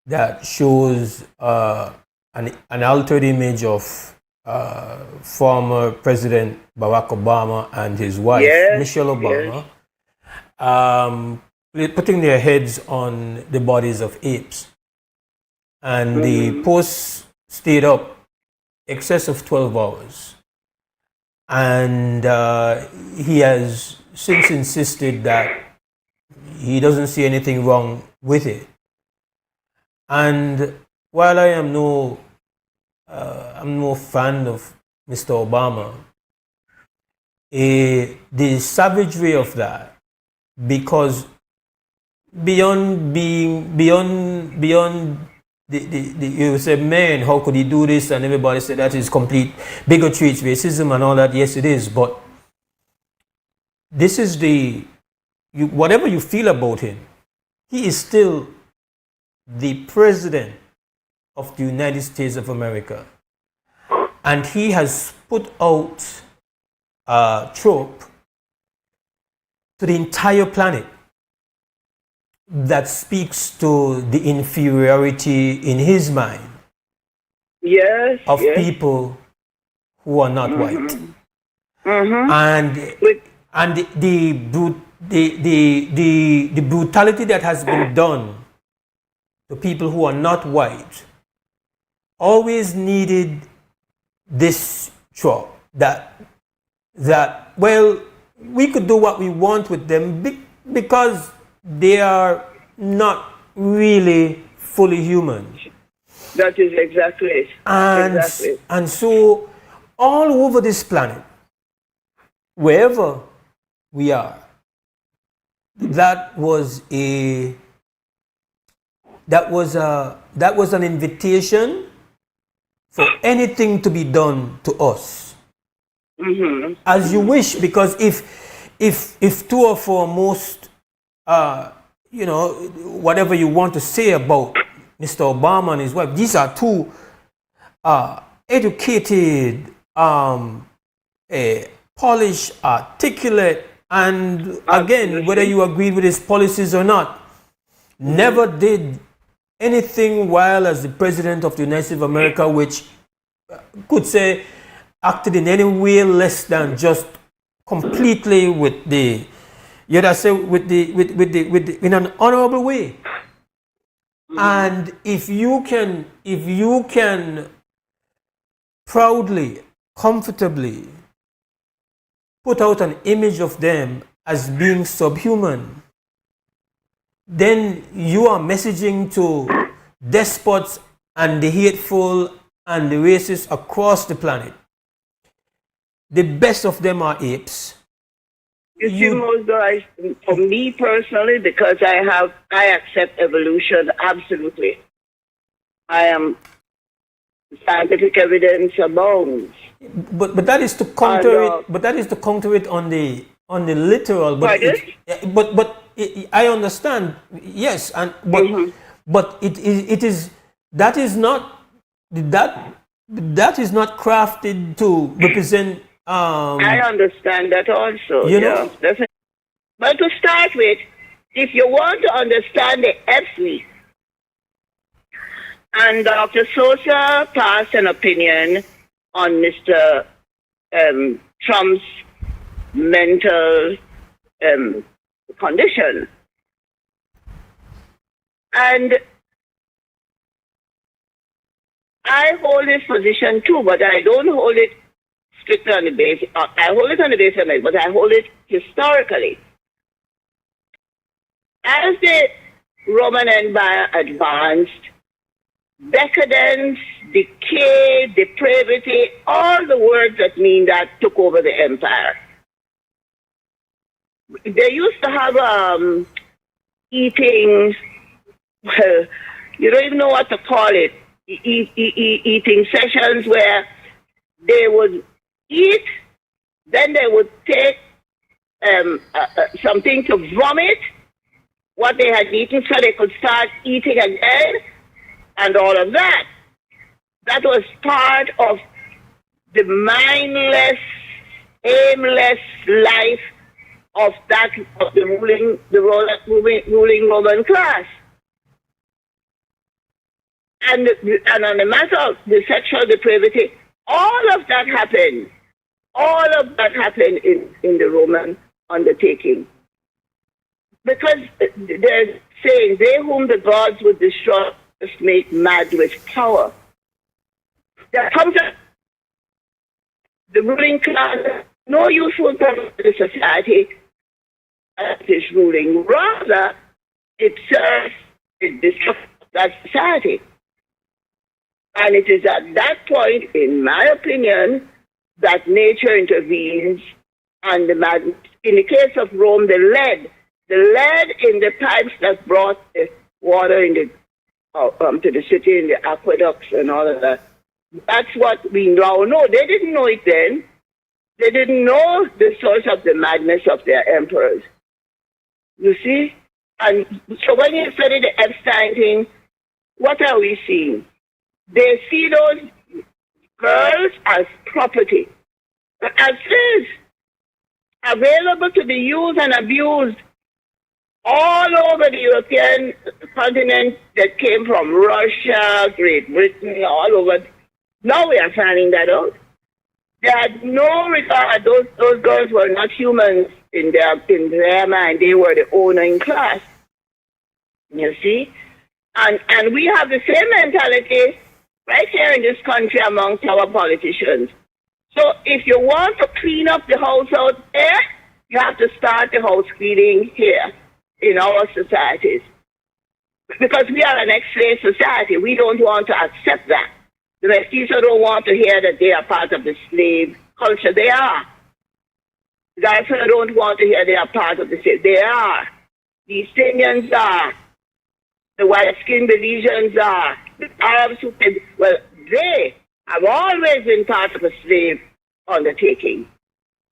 that shows an altered image of former President Barack Obama and his wife, Michelle Obama, putting their heads on the bodies of apes. And the post stayed up excess of 12 hours. And he has since insisted that he doesn't see anything wrong with it. And while I am no fan of Mr. Obama, the savagery of that, because beyond you say, man, how could he do this? And everybody said that is complete bigotry, it's racism and all that. Yes, it is. But this is whatever you feel about him, he is still the President of the United States of America. And he has put out a trope to the entire planet that speaks to the inferiority in his mind of people who are not white. And the brutality that has been done to people who are not white always needed this trope that well, we could do what we want with them because they are not really fully human. That is exactly it. And so all over this planet, wherever we are, that was an invitation for anything to be done to us. As you wish, because if two or foremost, whatever you want to say about Mr. Obama and his wife, these are two educated, polished, articulate, and again, whether you agreed with his policies or not, never did anything while as the President of the United States of America, which could say acted in any way less than just completely with the, in an honorable way. And if you can proudly, comfortably put out an image of them as being subhuman, then you are messaging to despots and the hateful and the racist across the planet. The best of them are apes. You see, Mose, for me personally, because I accept evolution absolutely. I am Scientific evidence abounds. But that is to counter it. But that is to counter it on the literal. But I understand. Yes, and but it is that is not crafted to represent. I understand that also. You know. But to start with, if you want to understand the FC, and Dr. Sosa passed an opinion on Mr. Trump's mental condition. And I hold this position too, but I don't hold it strictly on the basis. I hold it on the basis of it, but I hold it historically. As the Roman Empire advanced, decadence, decay, depravity, all the words that mean that took over the empire. They used to have eating, well, you don't even know what to call it, eating sessions where they would eat, then they would take something to vomit what they had eaten so they could start eating again, and all of that. That was part of the mindless, aimless life of the ruling Roman class. And on the matter of the sexual depravity, all of that happened. All of that happened in the Roman undertaking. Because they're saying, they whom the gods would destroy must make mad with power. There comes the ruling class, no useful purpose to the society that is ruling. Rather, it serves, it disrupts that society. And it is at that point, in my opinion, that nature intervenes and the madness. In the case of Rome, the lead in the pipes that brought the water in the to the city in the aqueducts and all of that. That's what we now know. They didn't know it then. They didn't know the source of the madness of their emperors. You see? And so when you study the Epstein thing, what are we seeing? They see those girls as property, as slaves, available to be used and abused all over the European continent that came from Russia, Great Britain, all over. Now we are finding that out. They had no regard. Those girls were not humans in their mind. They were the owning class. You see? And we have the same mentality right here in this country amongst our politicians. So if you want to clean up the house out there, you have to start the house cleaning here in our societies. Because we are an ex-slave society. We don't want to accept that. The mestizos don't want to hear that they are part of the slave culture. They are. The Garifuna don't want to hear they are part of the slave. They are. The Estonians are. The white-skinned Belizeans are. The Arabs who came, well, they have always been part of a slave undertaking.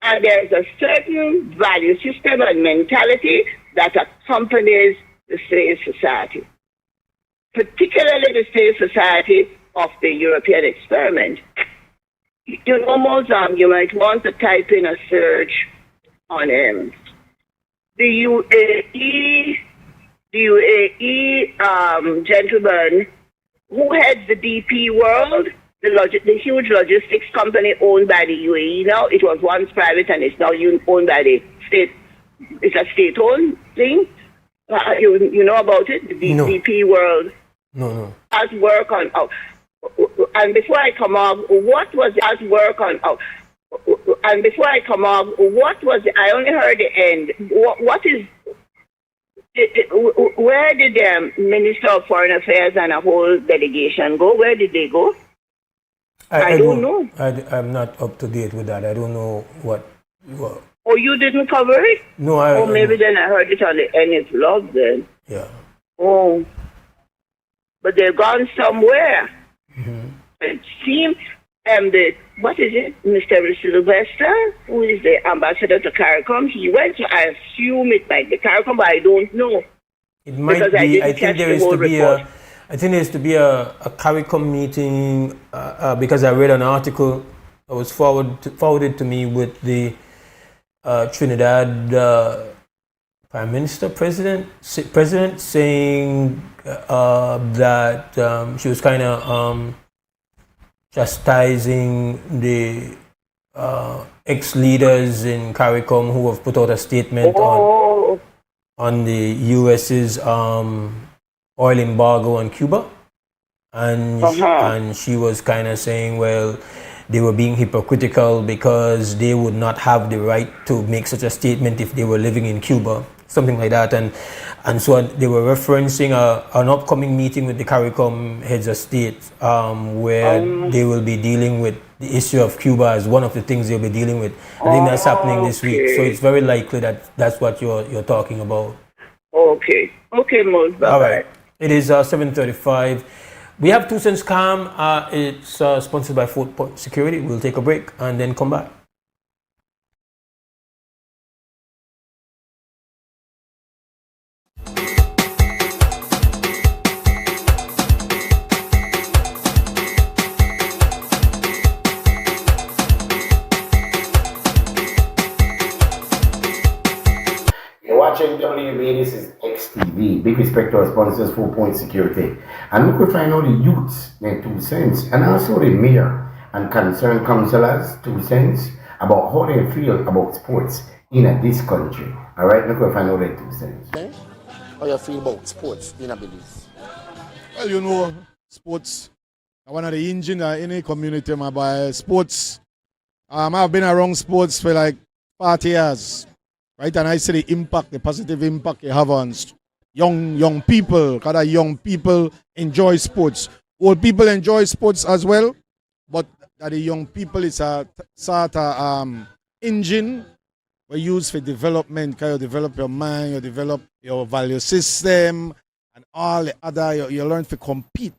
And there's a certain value system and mentality that accompanies the slave society, particularly the slave society of the European experiment. You know, Mose, you might want to type in a search on the UAE gentleman who heads the DP World, the huge logistics company owned by the UAE now. It was once private and it's now owned by the state. It's a state-owned thing. You know about it? The DP World. No. As work on. And before I come off, what was as work on? And before I come off, what was? I only heard the end. What is? Where did the Minister of Foreign Affairs and a whole delegation go? Where did they go? I don't know. I'm not up to date with that. I don't know what. Oh, you didn't cover it? No, maybe then I heard it on the NS blog then. Yeah. Oh. But they've gone somewhere. Mm-hmm. it seems what is it, Mr. Sylvester, who is the ambassador to CARICOM, he went, so I assume it might be CARICOM, but I don't know. It might be. I think there is to be a CARICOM meeting because I read an article that was forwarded to me with the Trinidad Prime Minister, President saying that she was kind of chastising the ex-leaders in CARICOM who have put out a statement on the US's oil embargo on Cuba, and she was kind of saying, well, they were being hypocritical because they would not have the right to make such a statement if they were living in Cuba, something like that, and so they were referencing an upcoming meeting with the CARICOM heads of state where they will be dealing with the issue of Cuba as one of the things they'll be dealing with. I think that's happening this week, so it's very likely that that's what you're talking about. Okay, Mose. All right. It is 7:35. We have 2 Cents Calm. It's sponsored by Fort Point Security. We'll take a break and then come back. Watching WUB, this is XTV. Big respect to our sponsors, 4 Point Security. And we could find out the youths, their 2 cents, and also the mayor and concerned councillors, 2 cents, about how they feel about sports in this country. Alright, we could find out their 2 cents. Okay. How you feel about sports in Belize? Well, you know, sports are one of the engine in any community, my boy. Sports, I've been around sports for like 40 years. Right, and I see the impact, the positive impact you have on young people, because young people enjoy sports. Old people enjoy sports as well, but the young people is a sort of engine we use for development, because you develop your mind, you develop your value system, and all the other, you learn to compete,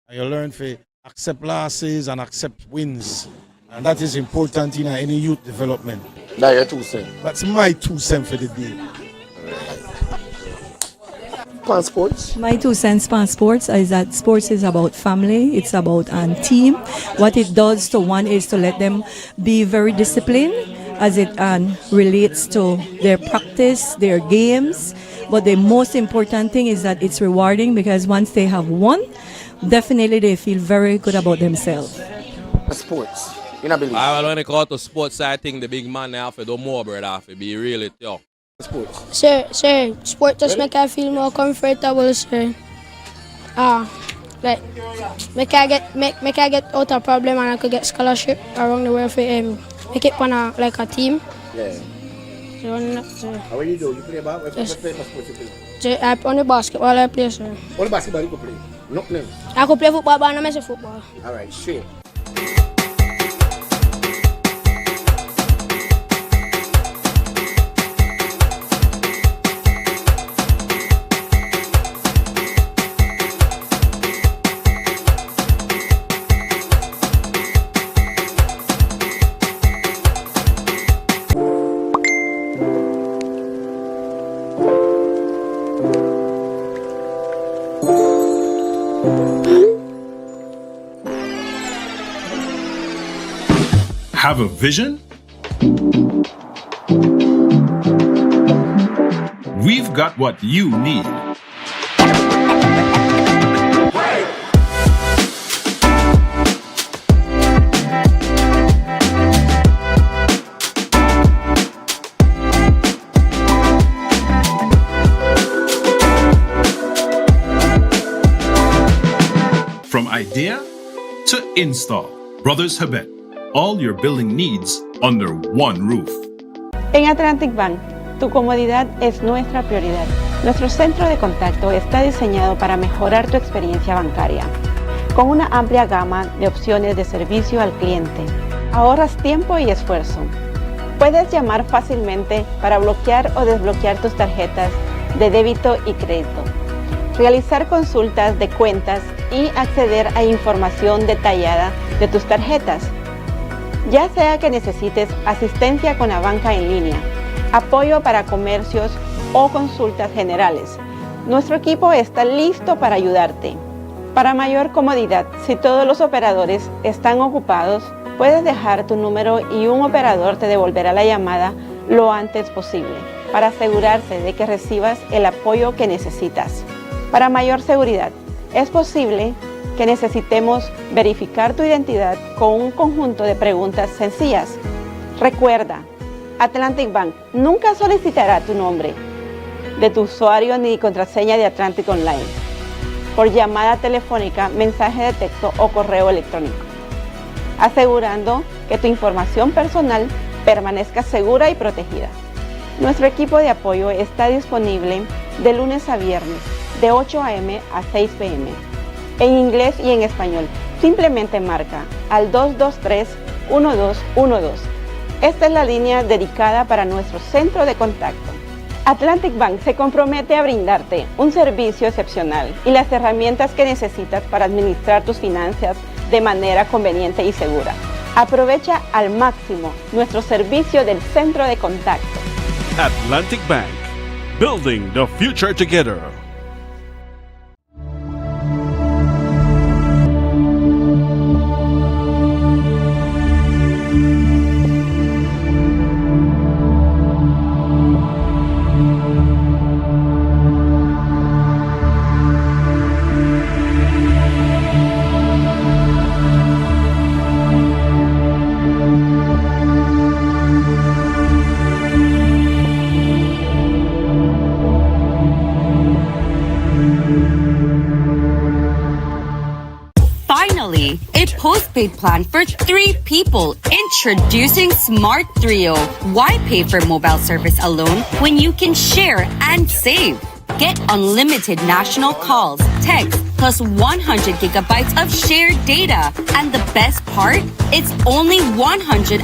and you learn to accept losses and accept wins. And that is important in any youth development. That's your 2 cents. That's my 2 cents for the day. Sports? My 2 cents on sports is that sports is about family, it's about team. What it does to one is to let them be very disciplined as it relates to their practice, their games. But the most important thing is that it's rewarding, because once they have won, definitely they feel very good about themselves. Sports. Well, when it comes to sports, I think the big man have to do more, brother. Have to be really tough. Sports. Sir, sport just make I feel more comfortable, sir. Like make I get out of problem and I could get scholarship around the world for make it on a team. Yeah. So, how you do? You play ball? What play for sports you play? Sir, I only basketball I play, sir. Only basketball you can play? Nothing. I could play football, but I don't miss football. Alright, straight. Have a vision? We've got what you need. From idea to install, Brothers Habet. All your building needs under one roof. En Atlantic Bank, tu comodidad es nuestra prioridad. Nuestro centro de contacto está diseñado para mejorar tu experiencia bancaria, con una amplia gama de opciones de servicio al cliente. Ahorras tiempo y esfuerzo. Puedes llamar fácilmente para bloquear o desbloquear tus tarjetas de débito y crédito. realizar consultas de cuentas y acceder a información detallada de tus tarjetas. Ya sea que necesites asistencia con la banca en línea, apoyo para comercios o consultas generales, nuestro equipo está listo para ayudarte. Para mayor comodidad, si todos los operadores están ocupados, puedes dejar tu número y un operador te devolverá la llamada lo antes posible para asegurarse de que recibas el apoyo que necesitas. Para mayor seguridad, es posible que necesitemos verificar tu identidad con un conjunto de preguntas sencillas. Recuerda, Atlantic Bank nunca solicitará tu nombre de tu usuario ni contraseña de Atlantic Online por llamada telefónica, mensaje de texto o correo electrónico, asegurando que tu información personal permanezca segura y protegida. Nuestro equipo de apoyo está disponible de lunes a viernes, de 8 a.m. a 6 p.m. en inglés y en español. Simplemente marca al 223-1212. Esta es la línea dedicada para nuestro centro de contacto. Atlantic Bank se compromete a brindarte un servicio excepcional y las herramientas que necesitas para administrar tus finanzas de manera conveniente y segura. Aprovecha al máximo nuestro servicio del centro de contacto. Atlantic Bank, building the future together. Finally, a postpaid plan for 3 people. Introducing Smart Trio. Why pay for mobile service alone when you can share and save? Get unlimited national calls, texts, plus 100 gigabytes of shared data. And the best part? It's only $135.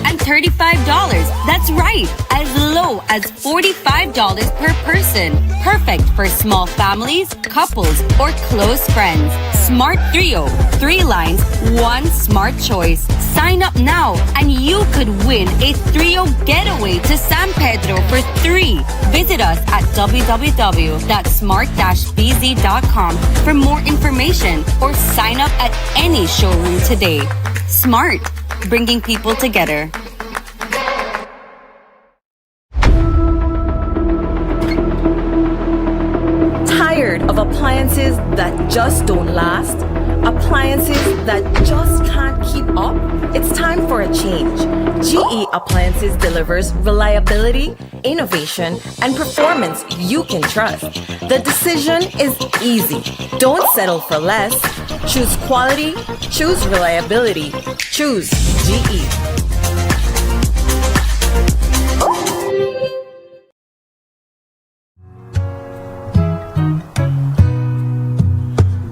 That's right, as low as $45 per person. Perfect for small families, couples, or close friends. Smart Trio. 3 lines, 1 smart choice. Sign up now and you could win a Trio getaway to San Pedro for 3. Visit us at www.smart-bz.com for more information or sign up at any showroom today. Smart, bringing people together. Tired of appliances that just don't last? Appliances that just can't keep up? It's time for a change. GE Appliances delivers reliability, innovation, and performance you can trust. The decision is easy. Don't settle for less. Choose quality, choose reliability, choose GE.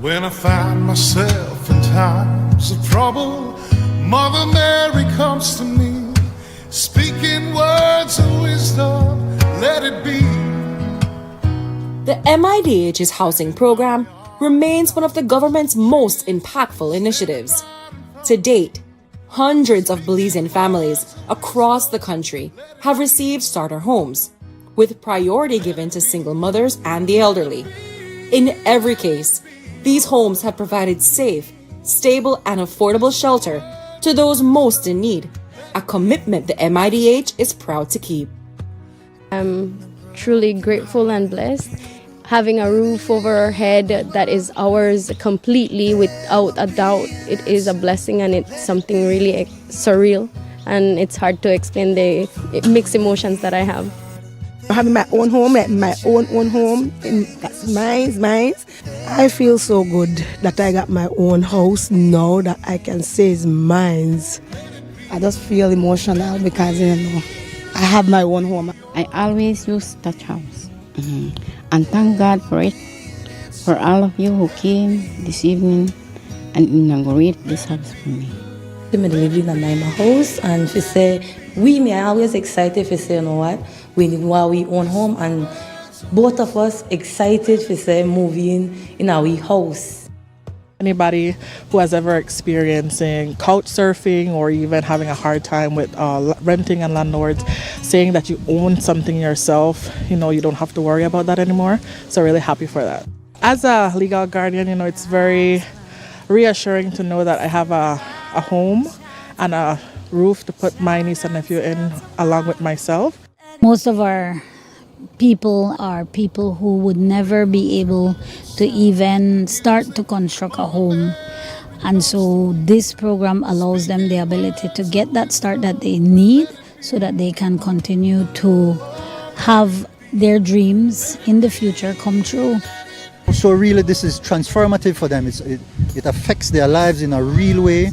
When I find myself in times of trouble, Mother Mary comes to me, speaking words of wisdom, let it be. The MIDH's housing program remains one of the government's most impactful initiatives. To date, hundreds of Belizean families across the country have received starter homes, with priority given to single mothers and the elderly. In every case, these homes have provided safe, stable, and affordable shelter to those most in need, a commitment the MIDH is proud to keep. I'm truly grateful and blessed. Having a roof over our head that is ours completely, without a doubt, it is a blessing and it's something really surreal, and it's hard to explain the mixed emotions that I have. Having my own home, my own home, and that's mine. I feel so good that I got my own house now that I can say it's mine. I just feel emotional because, I have my own home. I always use Touch House. And thank God for it, for all of you who came this evening and inaugurate this house for me. Me living in my house, and she say, me always excited if you say, you know what, we own home, and both of us excited for say moving in our house. Anybody who has ever experiencing couch surfing or even having a hard time with renting and landlords saying that you own something yourself, you don't have to worry about that anymore. So really happy for that. As a legal guardian, it's very reassuring to know that I have a home and a roof to put my niece and nephew in along with myself. Most of our people are people who would never be able to even start to construct a home. And so this program allows them the ability to get that start that they need so that they can continue to have their dreams in the future come true. So really this is transformative for them. It affects their lives in a real way.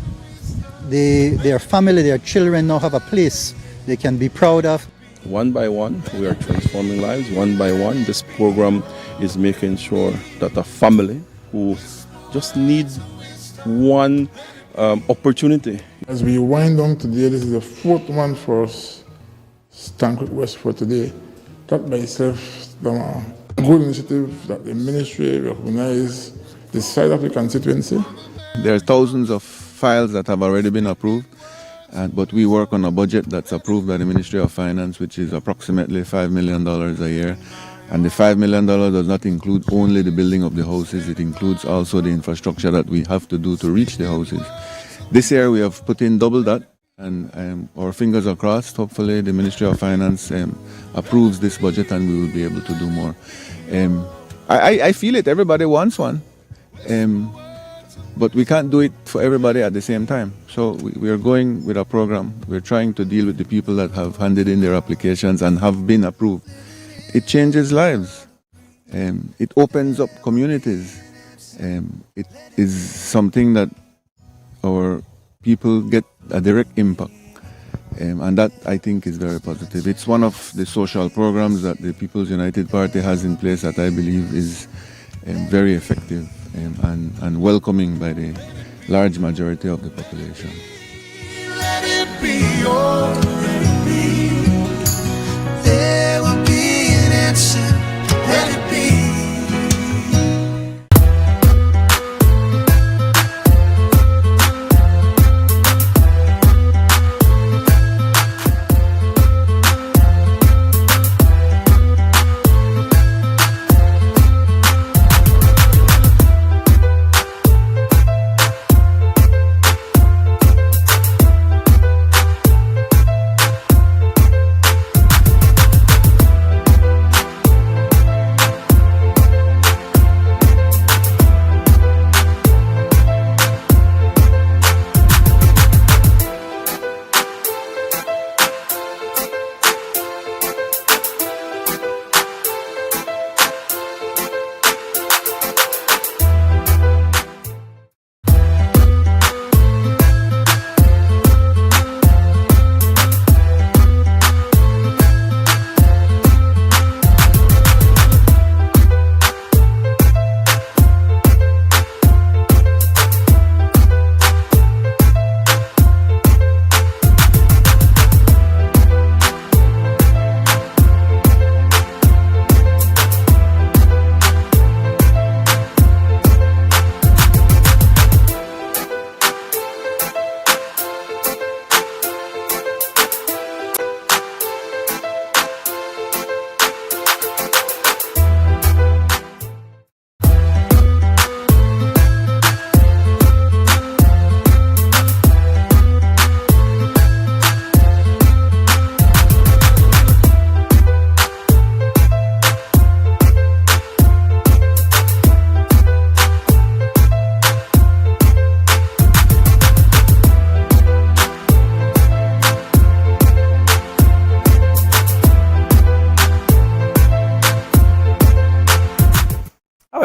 Their family, their children now have a place they can be proud of. One by one, we are transforming lives. One by one, this program is making sure that a family who just needs one opportunity. As we wind down today, this is the fourth one for us, Stancrick West for today. That by itself is a good initiative that the ministry recognizes the side of the constituency. There are thousands of files that have already been approved. But we work on a budget that's approved by the Ministry of Finance, which is approximately $5 million a year. And the $5 million does not include only the building of the houses, it includes also the infrastructure that we have to do to reach the houses. This year we have put in double that, and our fingers are crossed. Hopefully the Ministry of Finance approves this budget and we will be able to do more. I feel it, everybody wants one. But we can't do it for everybody at the same time. So we are going with a program. We're trying to deal with the people that have handed in their applications and have been approved. It changes lives. It opens up communities. It is something that our people get a direct impact. And that, I think, is very positive. It's one of the social programs that the People's United Party has in place that I believe is very effective. And welcoming by the large majority of the population. Let it be there will be an answer. Let it be.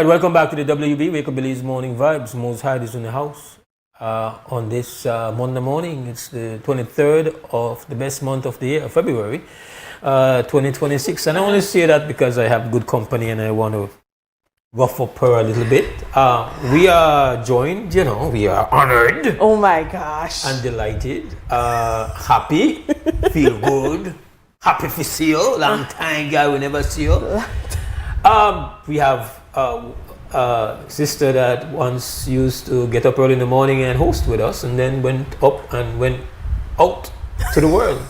right, welcome back to the WUB, Wake Up Billy's Morning Vibes. Mose Hyde is in the house on this Monday morning. It's the 23rd of the best month of the year, February 2026. And I only say that because I have good company and I want to rough up her a little bit. We are joined, we are honored. Oh my gosh. And delighted. Happy, feel good. Happy to see you. Long time, guy, we never see you. We have a sister that once used to get up early in the morning and host with us, and then went up and went out to the world.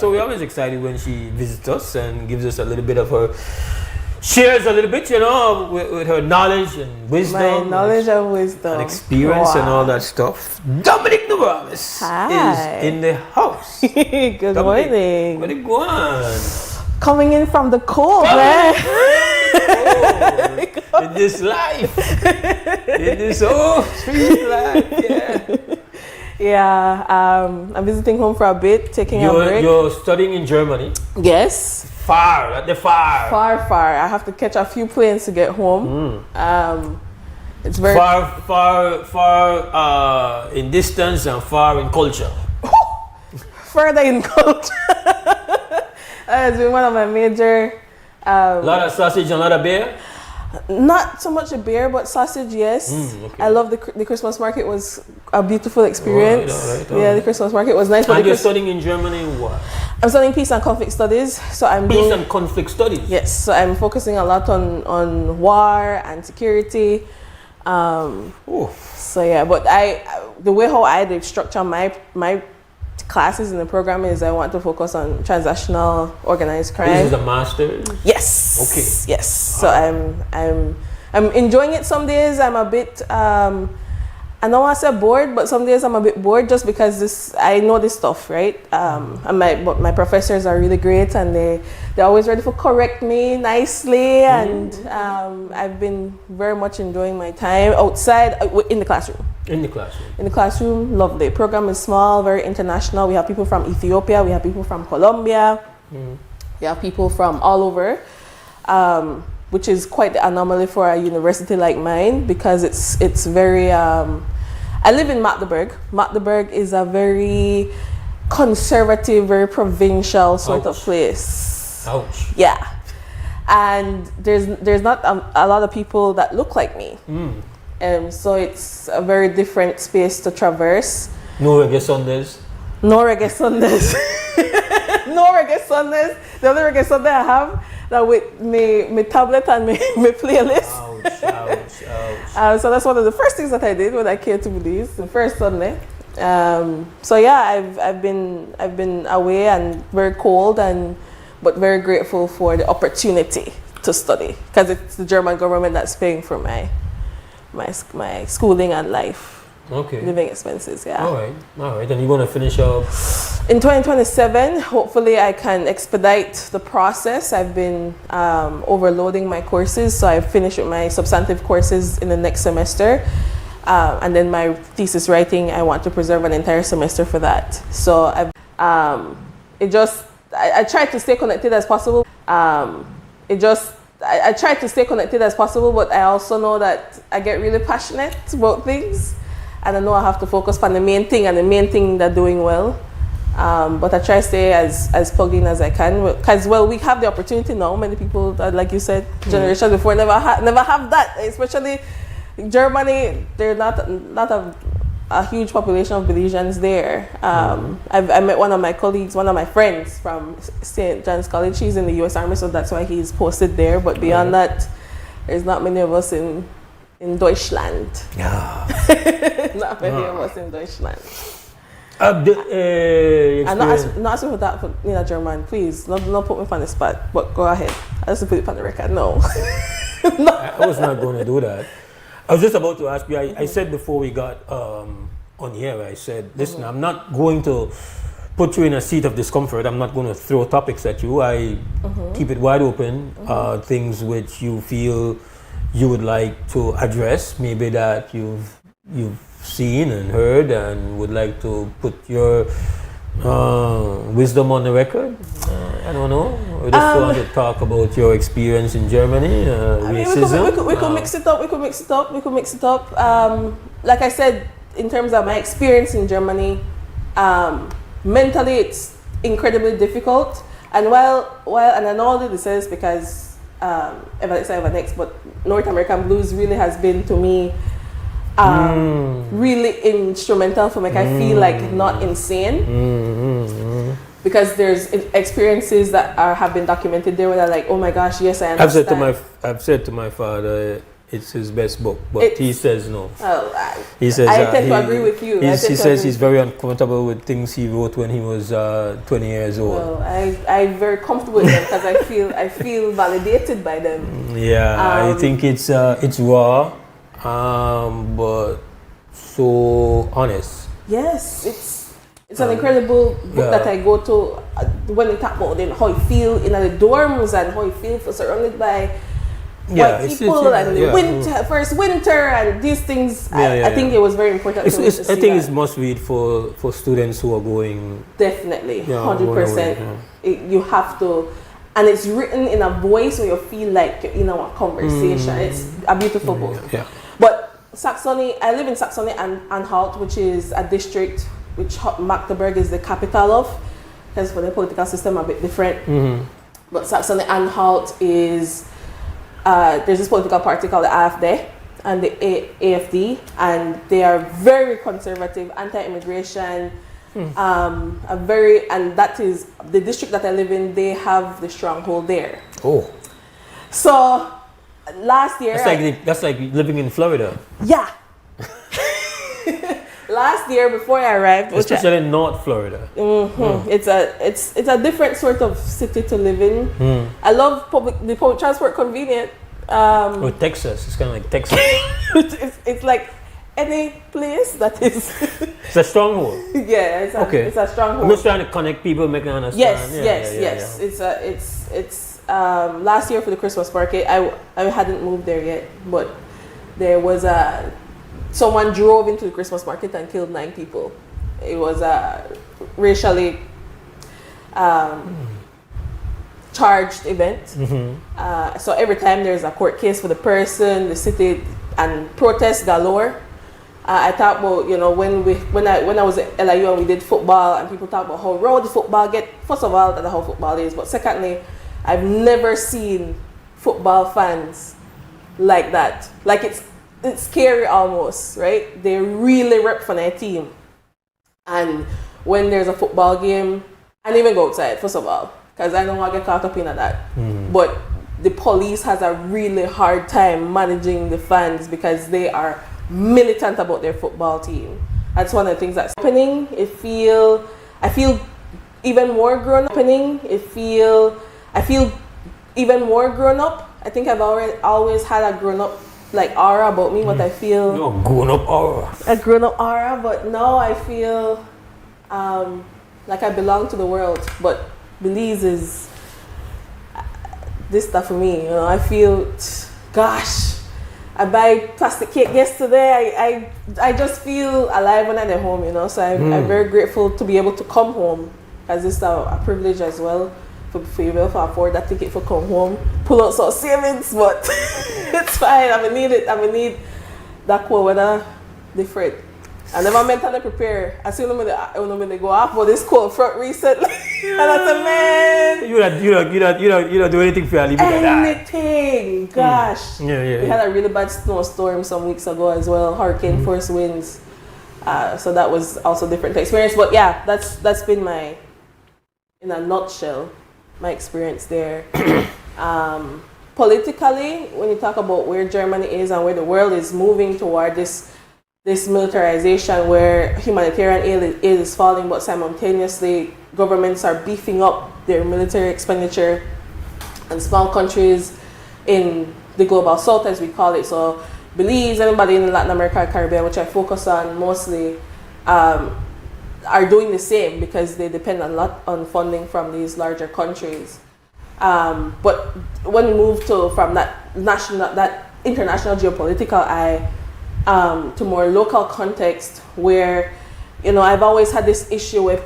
So we're always excited when she visits us and gives us a little bit of her, shares a little bit, you know, with her knowledge and wisdom. My knowledge and wisdom. And experience and all that stuff. Dominic Novalis is in the house. Good morning. Where you going? Coming in from the cold, man. In this life. In this old street life, yeah. Yeah, I'm visiting home for a bit, taking a break. You're studying in Germany? Yes. Far, at the far. Far. I have to catch a few planes to get home. It's very far in distance and far in culture. Further in culture. It's been one of my major. A lot of sausage and a lot of beer? Not so much a beer, but sausage, yes. Okay. I love the Christmas market. Was a beautiful experience. All right. Yeah, the Christmas market was nice. And you're studying in Germany what? I'm studying peace and conflict studies. So I'm Peace and conflict studies? Yes, so I'm focusing a lot on war and security. So yeah, but the way how I structure my classes in the program is I want to focus on transnational organized crime. This is a master's? Yes. Okay. Yes. So I'm enjoying it. Some days I'm a bit I don't want to say bored, but some days I'm a bit bored just because I know this stuff, right? And my professors are really great, and they're always ready to correct me nicely, and I've been very much enjoying my time outside in the classroom. In the classroom, lovely. Program is small, very international. We have people from Ethiopia, we have people from Colombia, we have people from all over, which is quite the anomaly for a university like mine, because it's very. I live in Magdeburg. Magdeburg is a very conservative, very provincial sort of place. Ouch. Yeah, and there's not a lot of people that look like me. So it's a very different space to traverse. No reggae Sundays? No reggae Sundays. No reggae Sundays. The only reggae Sunday I have that with my tablet and my playlist. Ouch. So that's one of the first things that I did when I came to Belize, the first Sunday. So yeah, I've been away and very cold, but very grateful for the opportunity to study, because it's the German government that's paying for my schooling and living expenses. Yeah. All right. And you're going to finish up in 2027. Hopefully, I can expedite the process. I've been overloading my courses, so I've finished with my substantive courses in the next semester, and then my thesis writing. I want to preserve an entire semester for that. So I try to stay connected as possible. I try to stay connected as possible, but I also know that I get really passionate about things, and I know I have to focus on the main thing, and the main thing they're doing well. But I try to stay as plugged in as I can, because we have the opportunity now. Many people, like you said, generations before never have that. Especially Germany, there's not a huge population of Belizeans there. I met one of my colleagues, one of my friends from St. John's College. He's in the U.S. Army, so that's why he's posted there. But beyond that, there's not many of us in Deutschland. Yeah. Not many of us in Deutschland. I'm not asking for that for German, please. Not put me on the spot. But go ahead. I just put it on the record. No. I was not going to do that. I was just about to ask you. I said before we got on here, I said, listen, I'm not going to put you in a seat of discomfort. I'm not going to throw topics at you. I keep it wide open. Things which you feel you would like to address, maybe that you've seen and heard and would like to put your wisdom on the record. I don't know. I just want to talk about your experience in Germany, racism. We could mix it up. Like I said, in terms of my experience in Germany, mentally it's incredibly difficult. And and I know all this is because Evanex, but North American blues really has been to me really instrumental for me. I feel like not insane. because there's experiences that have been documented there where they're like, oh my gosh, yes, I understand. I've said to my father, it's his best book, but he says no. Oh, he says I tend to agree with you. He says he's very uncomfortable with things he wrote when he was 20 years old. Well, I'm very comfortable with them because I feel validated by them. Yeah, I think it's raw, but so honest. Yes, it's an incredible book that I go to when they talk about how you feel in the dorms and how you feel surrounded by white people and the first winter and these things. I think it was very important. I think it's must read for students who are going. Definitely, 100%. You have to, and it's written in a voice where you feel like you're in a conversation. It's a beautiful book. Yeah. But Saxony, I live in Saxony and Anhalt, which is a district which Magdeburg is the capital of, because for the political system a bit different. But Saxony Anhalt is there's this political party called the AfD and the AFD, and they are very conservative, anti-immigration, and that is the district that I live in. They have the stronghold there. Oh, so last year that's like living in Florida. Yeah. Last year before I arrived, especially in North Florida, it's a different sort of city to live in. I love the public transport, convenient. Texas, it's kind of like Texas. it's like any place that is. It's a stronghold. Yeah, it's a stronghold. I'm just trying to connect people, make them understand. Yes. It's last year for the Christmas market. I hadn't moved there yet, but there was someone drove into the Christmas market and killed 9 people. It was a racially charged event. So every time there's a court case for the person, the city, and protests galore. I thought about, when I was at LIU and we did football, and people talk about how rowdy football get. First of all, that's how football is, but secondly, I've never seen football fans like that. Like it's scary almost, right? They really rep for their team. And when there's a football game, I don't even go outside, first of all, because I don't want to get caught up in that. But the police has a really hard time managing the fans because they are militant about their football team. That's one of the things that's happening. I feel even more grown up. I feel even more grown up. I think I've always had a grown up aura about me, what I feel. No, grown up aura. A grown up aura, but now I feel like I belong to the world. But Belize is this stuff for me. I feel, gosh, I buy plastic cake yesterday. I just feel alive when I'm at home, So I'm very grateful to be able to come home, because this is a privilege as well. For you to afford that ticket for come home, pull out some savings, but it's fine. I'm gonna need it. I'm gonna need that cold weather different. I never mentally prepare. I see them when they go off, but this cold front recently, and I said, man, you don't do anything for your anything. Gosh, We had a really bad snowstorm some weeks ago as well, hurricane force winds. So that was also a different experience. But yeah, that's been in a nutshell, my experience there. Politically, when you talk about where Germany is and where the world is moving toward this militarization, where humanitarian aid is falling, but simultaneously governments are beefing up their military expenditure, and small countries in the global south, as we call it, so Belize, everybody in Latin America, Caribbean, which I focus on mostly, are doing the same because they depend a lot on funding from these larger countries. But when we move from that international geopolitical eye to more local context, where I've always had this issue with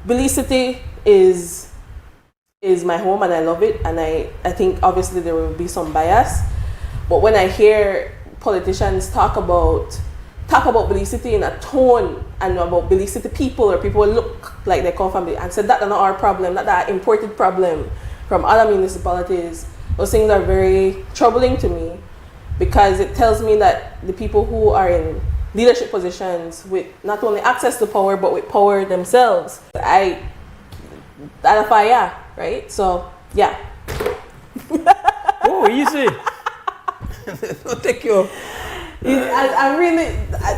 Belize City is my home and I love it, and I think obviously there will be some bias, but when I hear politicians talk about Belize City in a tone and about Belize City people, or people will look like they come from Belize, and said that's not our problem, not that imported problem from other municipalities. Those things are very troubling to me, because it tells me that the people who are in leadership positions with not only access to power but with power themselves, at a fire, right? So yeah. Oh, easy. Don't take your. I really.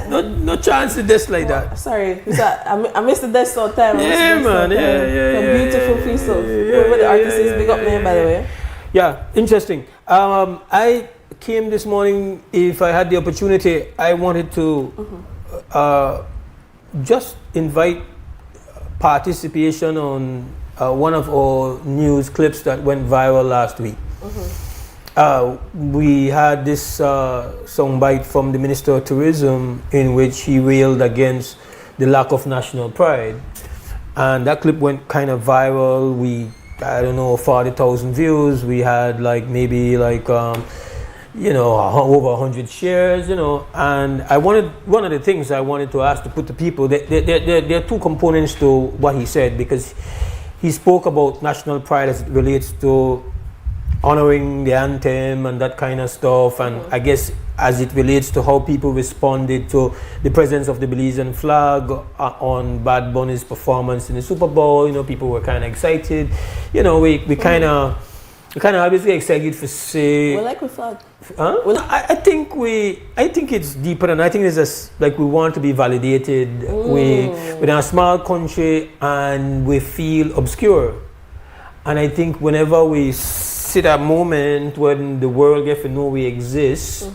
No chance to this like that. Sorry, I missed the desk all time. Yeah, man. Yeah. Beautiful piece of whoever the artist is. Big up name, by the way. Yeah, interesting. I came this morning. If I had the opportunity, I wanted to just invite participation on one of our news clips that went viral last week. We had this soundbite from the Minister of Tourism in which he railed against the lack of national pride. And that clip went kind of viral. I don't know, 40,000 views. We had over 100 shares, And one of the things I wanted to ask to put to people, there are two components to what he said, because he spoke about national pride as it relates to honoring the anthem and that kind of stuff, and I guess as it relates to how people responded to the presence of the Belizean flag on Bad Bunny's performance in the Super Bowl. People were kind of excited. We kind of obviously excited for say. We like the flag. Huh? Well, I think it's deeper, and I think it's just like we want to be validated. We're a small country and we feel obscure, and I think whenever we see that moment when the world gets to know we exist,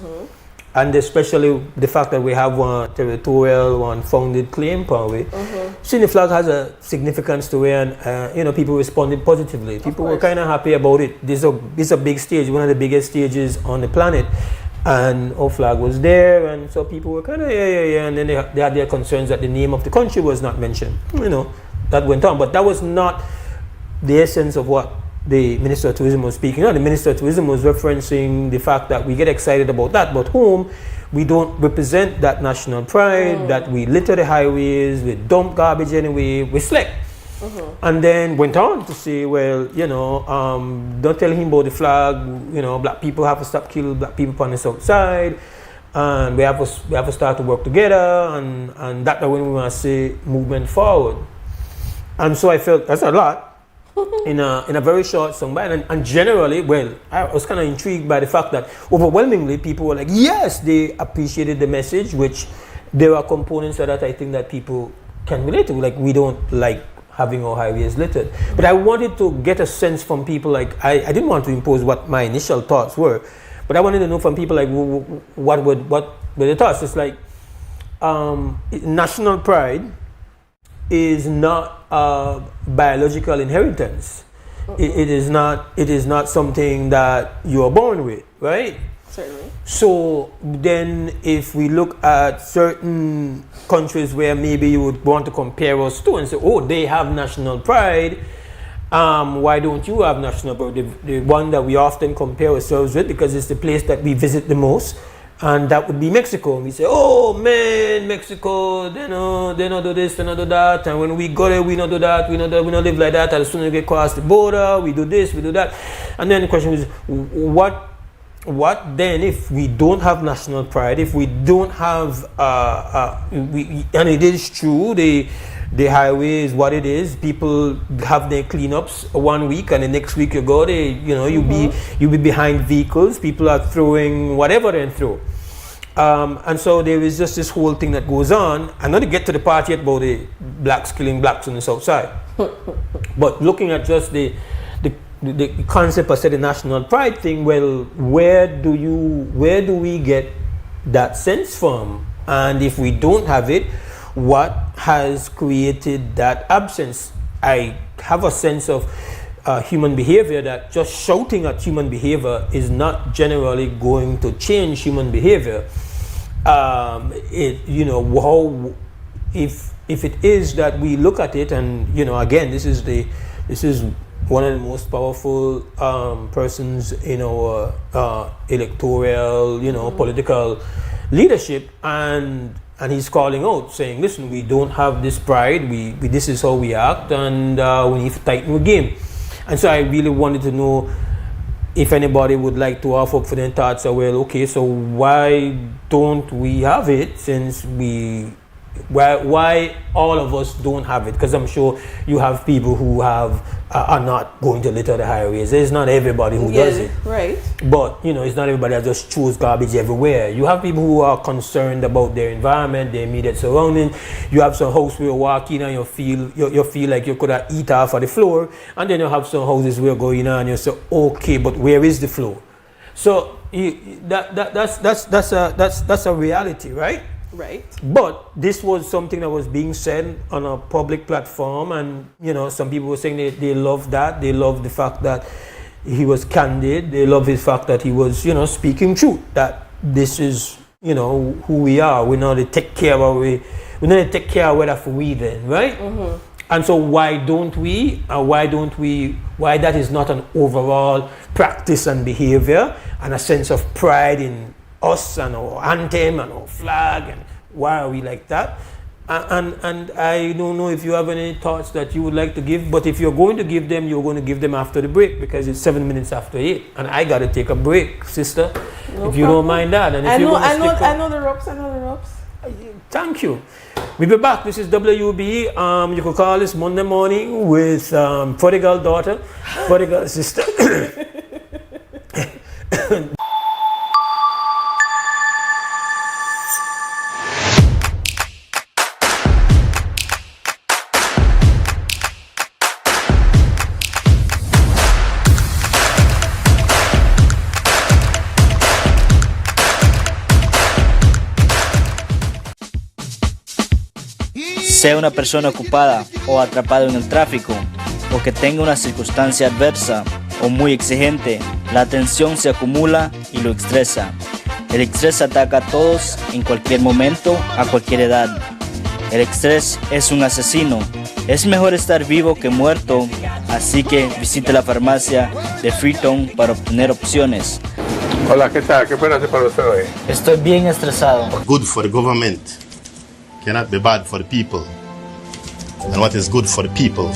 and especially the fact that we have one territorial, one founded claim power, seeing the flag has a significance to it, and people responded positively. People were kind of happy about it. This is a big stage, one of the biggest stages on the planet, and our flag was there, and so people were kind of and then they had their concerns that the name of the country was not mentioned. That went on, but that was not the essence of what the Minister of Tourism was speaking on. The Minister of Tourism was referencing the fact that we get excited about that, but we don't represent that national pride, that we litter the highways, we dump garbage anyway, we slick. And then went on to say, well, don't tell him about the flag, black people have to stop killing black people on the south side, and we have to start to work together, and that's when we want to say movement forward. And so I felt that's a lot. In a very short soundbite, and generally, well, I was kind of intrigued by the fact that overwhelmingly people were like, yes, they appreciated the message, which there are components of that I think that people can relate to. Like, we don't like having our highways littered, but I wanted to get a sense from people. Like, I didn't want to impose what my initial thoughts were, but I wanted to know from people like what were the thoughts. It's like national pride is not biological inheritance. It is not something that you are born with, right? Certainly. So then if we look at certain countries where maybe you would want to compare us to and say, oh, they have national pride, why don't you have national pride? The one that we often compare ourselves with, because it's the place that we visit the most, and that would be Mexico. And we say, oh man, Mexico, they don't do this, they don't do that. And when we go there, we don't do that, we don't live like that. As soon as we get across the border, we do this, we do that. And then the question is, what then if we don't have national pride, if we don't have, and it is true, the highway is what it is. People have their cleanups 1 week, and the next week you go, you be behind vehicles. People are throwing whatever they throw, and so there is just this whole thing that goes on. I'm not to get to the part yet about the blacks killing blacks on the south side, but looking at just the concept of the national pride thing. Well, where do we get that sense from? And if we don't have it, what has created that absence? I have a sense of human behavior that just shouting at human behavior is not generally going to change human behavior. If it is that we look at it, and again, this is one of the most powerful persons in our electoral, political leadership, and he's calling out, saying, listen, we don't have this pride, this is how we act, and we need to tighten the game. And so I really wanted to know if anybody would like to offer up for their thoughts. Well, okay, so why don't we have it, since we Why all of us don't have it? Because I'm sure you have people who are not going to litter the highways. It's not everybody who does it. Right. But, it's not everybody that just throws garbage everywhere. You have people who are concerned about their environment, their immediate surroundings. You have some house where you walk in and you feel like you could have eat off of the floor. And then you have some houses where you go in and you say, okay, but where is the floor? So that's a reality, right? Right. But this was something that was being said on a public platform, and some people were saying they love that. They love the fact that he was candid. They love the fact that he was speaking truth. That this is who we are. We know to take care of we know to take care of whether for we then, right? Mm-hmm. And so why don't we? Why that is not an overall practice and behavior and a sense of pride in us and our anthem and our flag, and why are we like that? And I don't know if you have any thoughts that you would like to give, but if you're going to give them, you're going to give them after the break, because it's 7 minutes after 8, and I got to take a break, sister. No if you don't mind that. And if I know the ropes. Thank you. We'll be back. This is WUB. You could call this Monday morning with prodigal daughter, prodigal sister. Sea una persona ocupada o atrapada en el tráfico, o que tenga una circunstancia adversa o muy exigente, la tensión se acumula y lo estresa. El estrés ataca a todos en cualquier momento, a cualquier edad. El estrés es un asesino. Es mejor estar vivo que muerto, así que visite la farmacia de Freetown para obtener opciones. Hola, ¿qué tal? ¿Qué puedo hacer para usted hoy? Estoy bien estresado. Good for the government cannot be bad for the people. And what is good for the people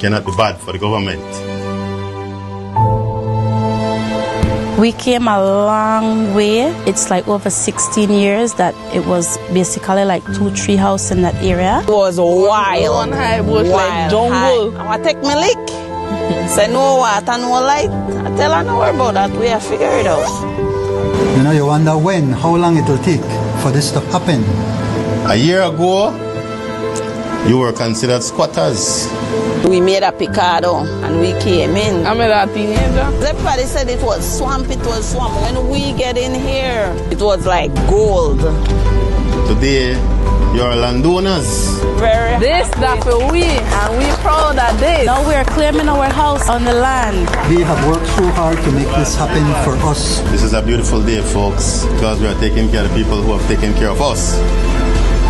cannot be bad for the government. We came a long way. It's like over 16 years that it was basically like 2-3 houses in that area. It was wild. One high bush like jungle. I want to take my lick. Say no water, no light. I tell her no about that. We have figured it out. You wonder how long it will take for this to happen. A year ago, you were considered squatters. We made a picado and we came in. I made a teenager. Everybody said it was swamp. When we get in here, it was like gold. Today, you're landowners. This that for we, and we proud of this. Now we are claiming our house on the land. We have worked so hard to make this happen for us. This is a beautiful day, folks, because we are taking care of the people who have taken care of us.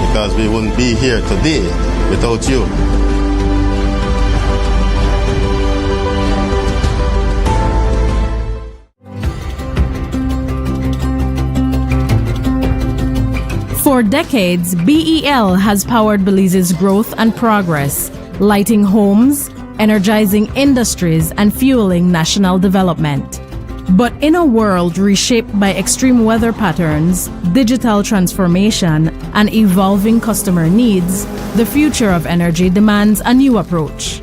Because we wouldn't be here today without you. For decades, BEL has powered Belize's growth and progress, lighting homes, energizing industries, and fueling national development. But in a world reshaped by extreme weather patterns, digital transformation, and evolving customer needs, the future of energy demands a new approach.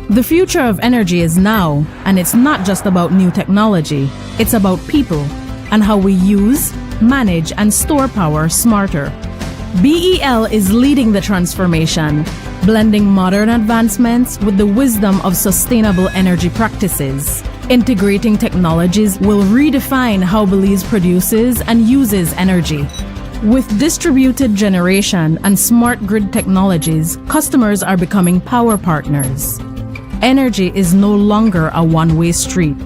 The future of energy is now, and it's not just about new technology, it's about people and how we use, manage, and store power smarter. BEL is leading the transformation, blending modern advancements with the wisdom of sustainable energy practices. Integrating technologies will redefine how Belize produces and uses energy. With distributed generation and smart grid technologies, customers are becoming power partners. Energy is no longer a one-way street.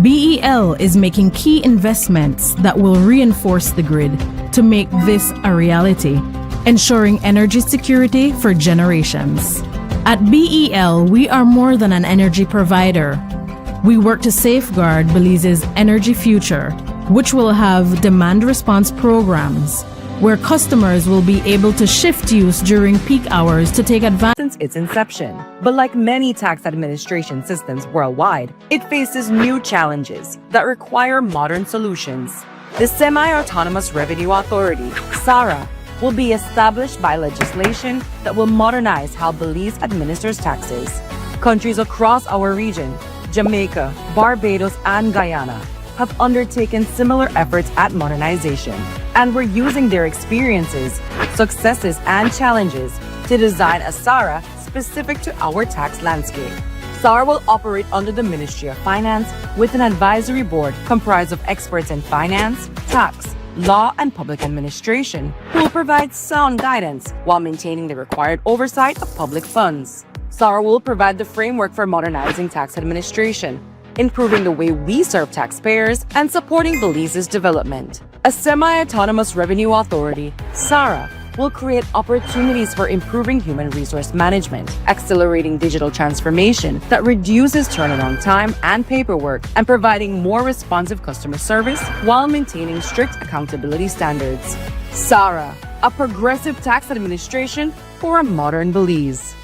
BEL is making key investments that will reinforce the grid to make this a reality, ensuring energy security for generations. At BEL, we are more than an energy provider. We work to safeguard Belize's energy future, which will have demand response programs, where customers will be able to shift use during peak hours to take advantage. Since its inception. But like many tax administration systems worldwide, it faces new challenges that require modern solutions. The Semi-Autonomous Revenue Authority, SARA, will be established by legislation that will modernize how Belize administers taxes. Countries across our region, Jamaica, Barbados, and Guyana, have undertaken similar efforts at modernization, and we're using their experiences, successes, and challenges to design a SARA specific to our tax landscape. SARA will operate under the Ministry of Finance with an advisory board comprised of experts in finance, tax, law, and public administration who will provide sound guidance while maintaining the required oversight of public funds. SARA will provide the framework for modernizing tax administration, improving the way we serve taxpayers, and supporting Belize's development. A semi-autonomous revenue authority, SARA, will create opportunities for improving human resource management, accelerating digital transformation that reduces turnaround time and paperwork, and providing more responsive customer service while maintaining strict accountability standards. SARA, a progressive tax administration for a modern Belize.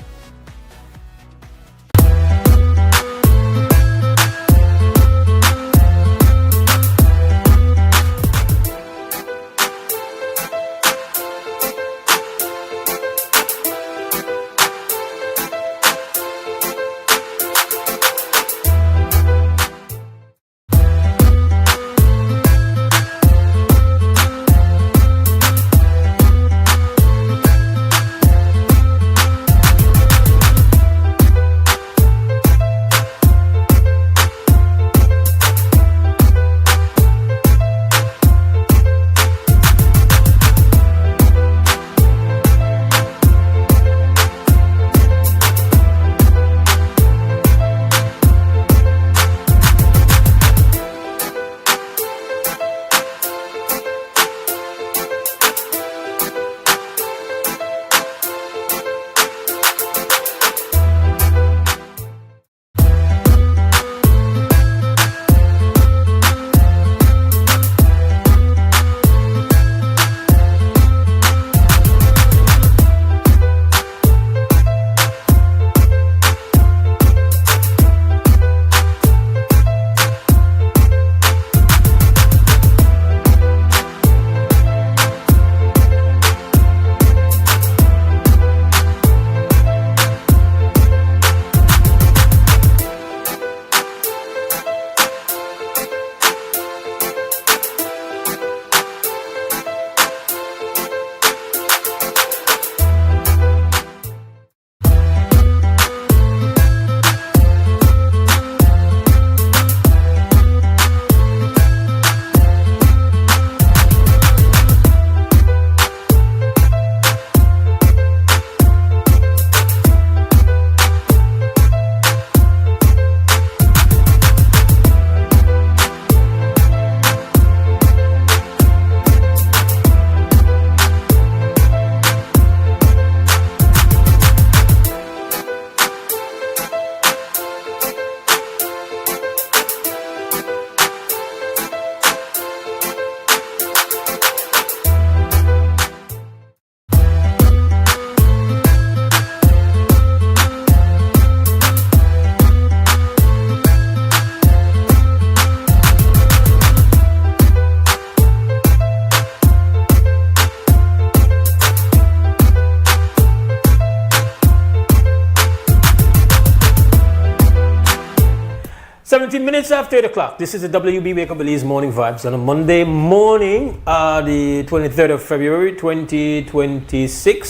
Minutes after 8 o'clock. This is the WB Wake Up Belize Morning Vibes on a Monday morning, the 23rd of February 2026.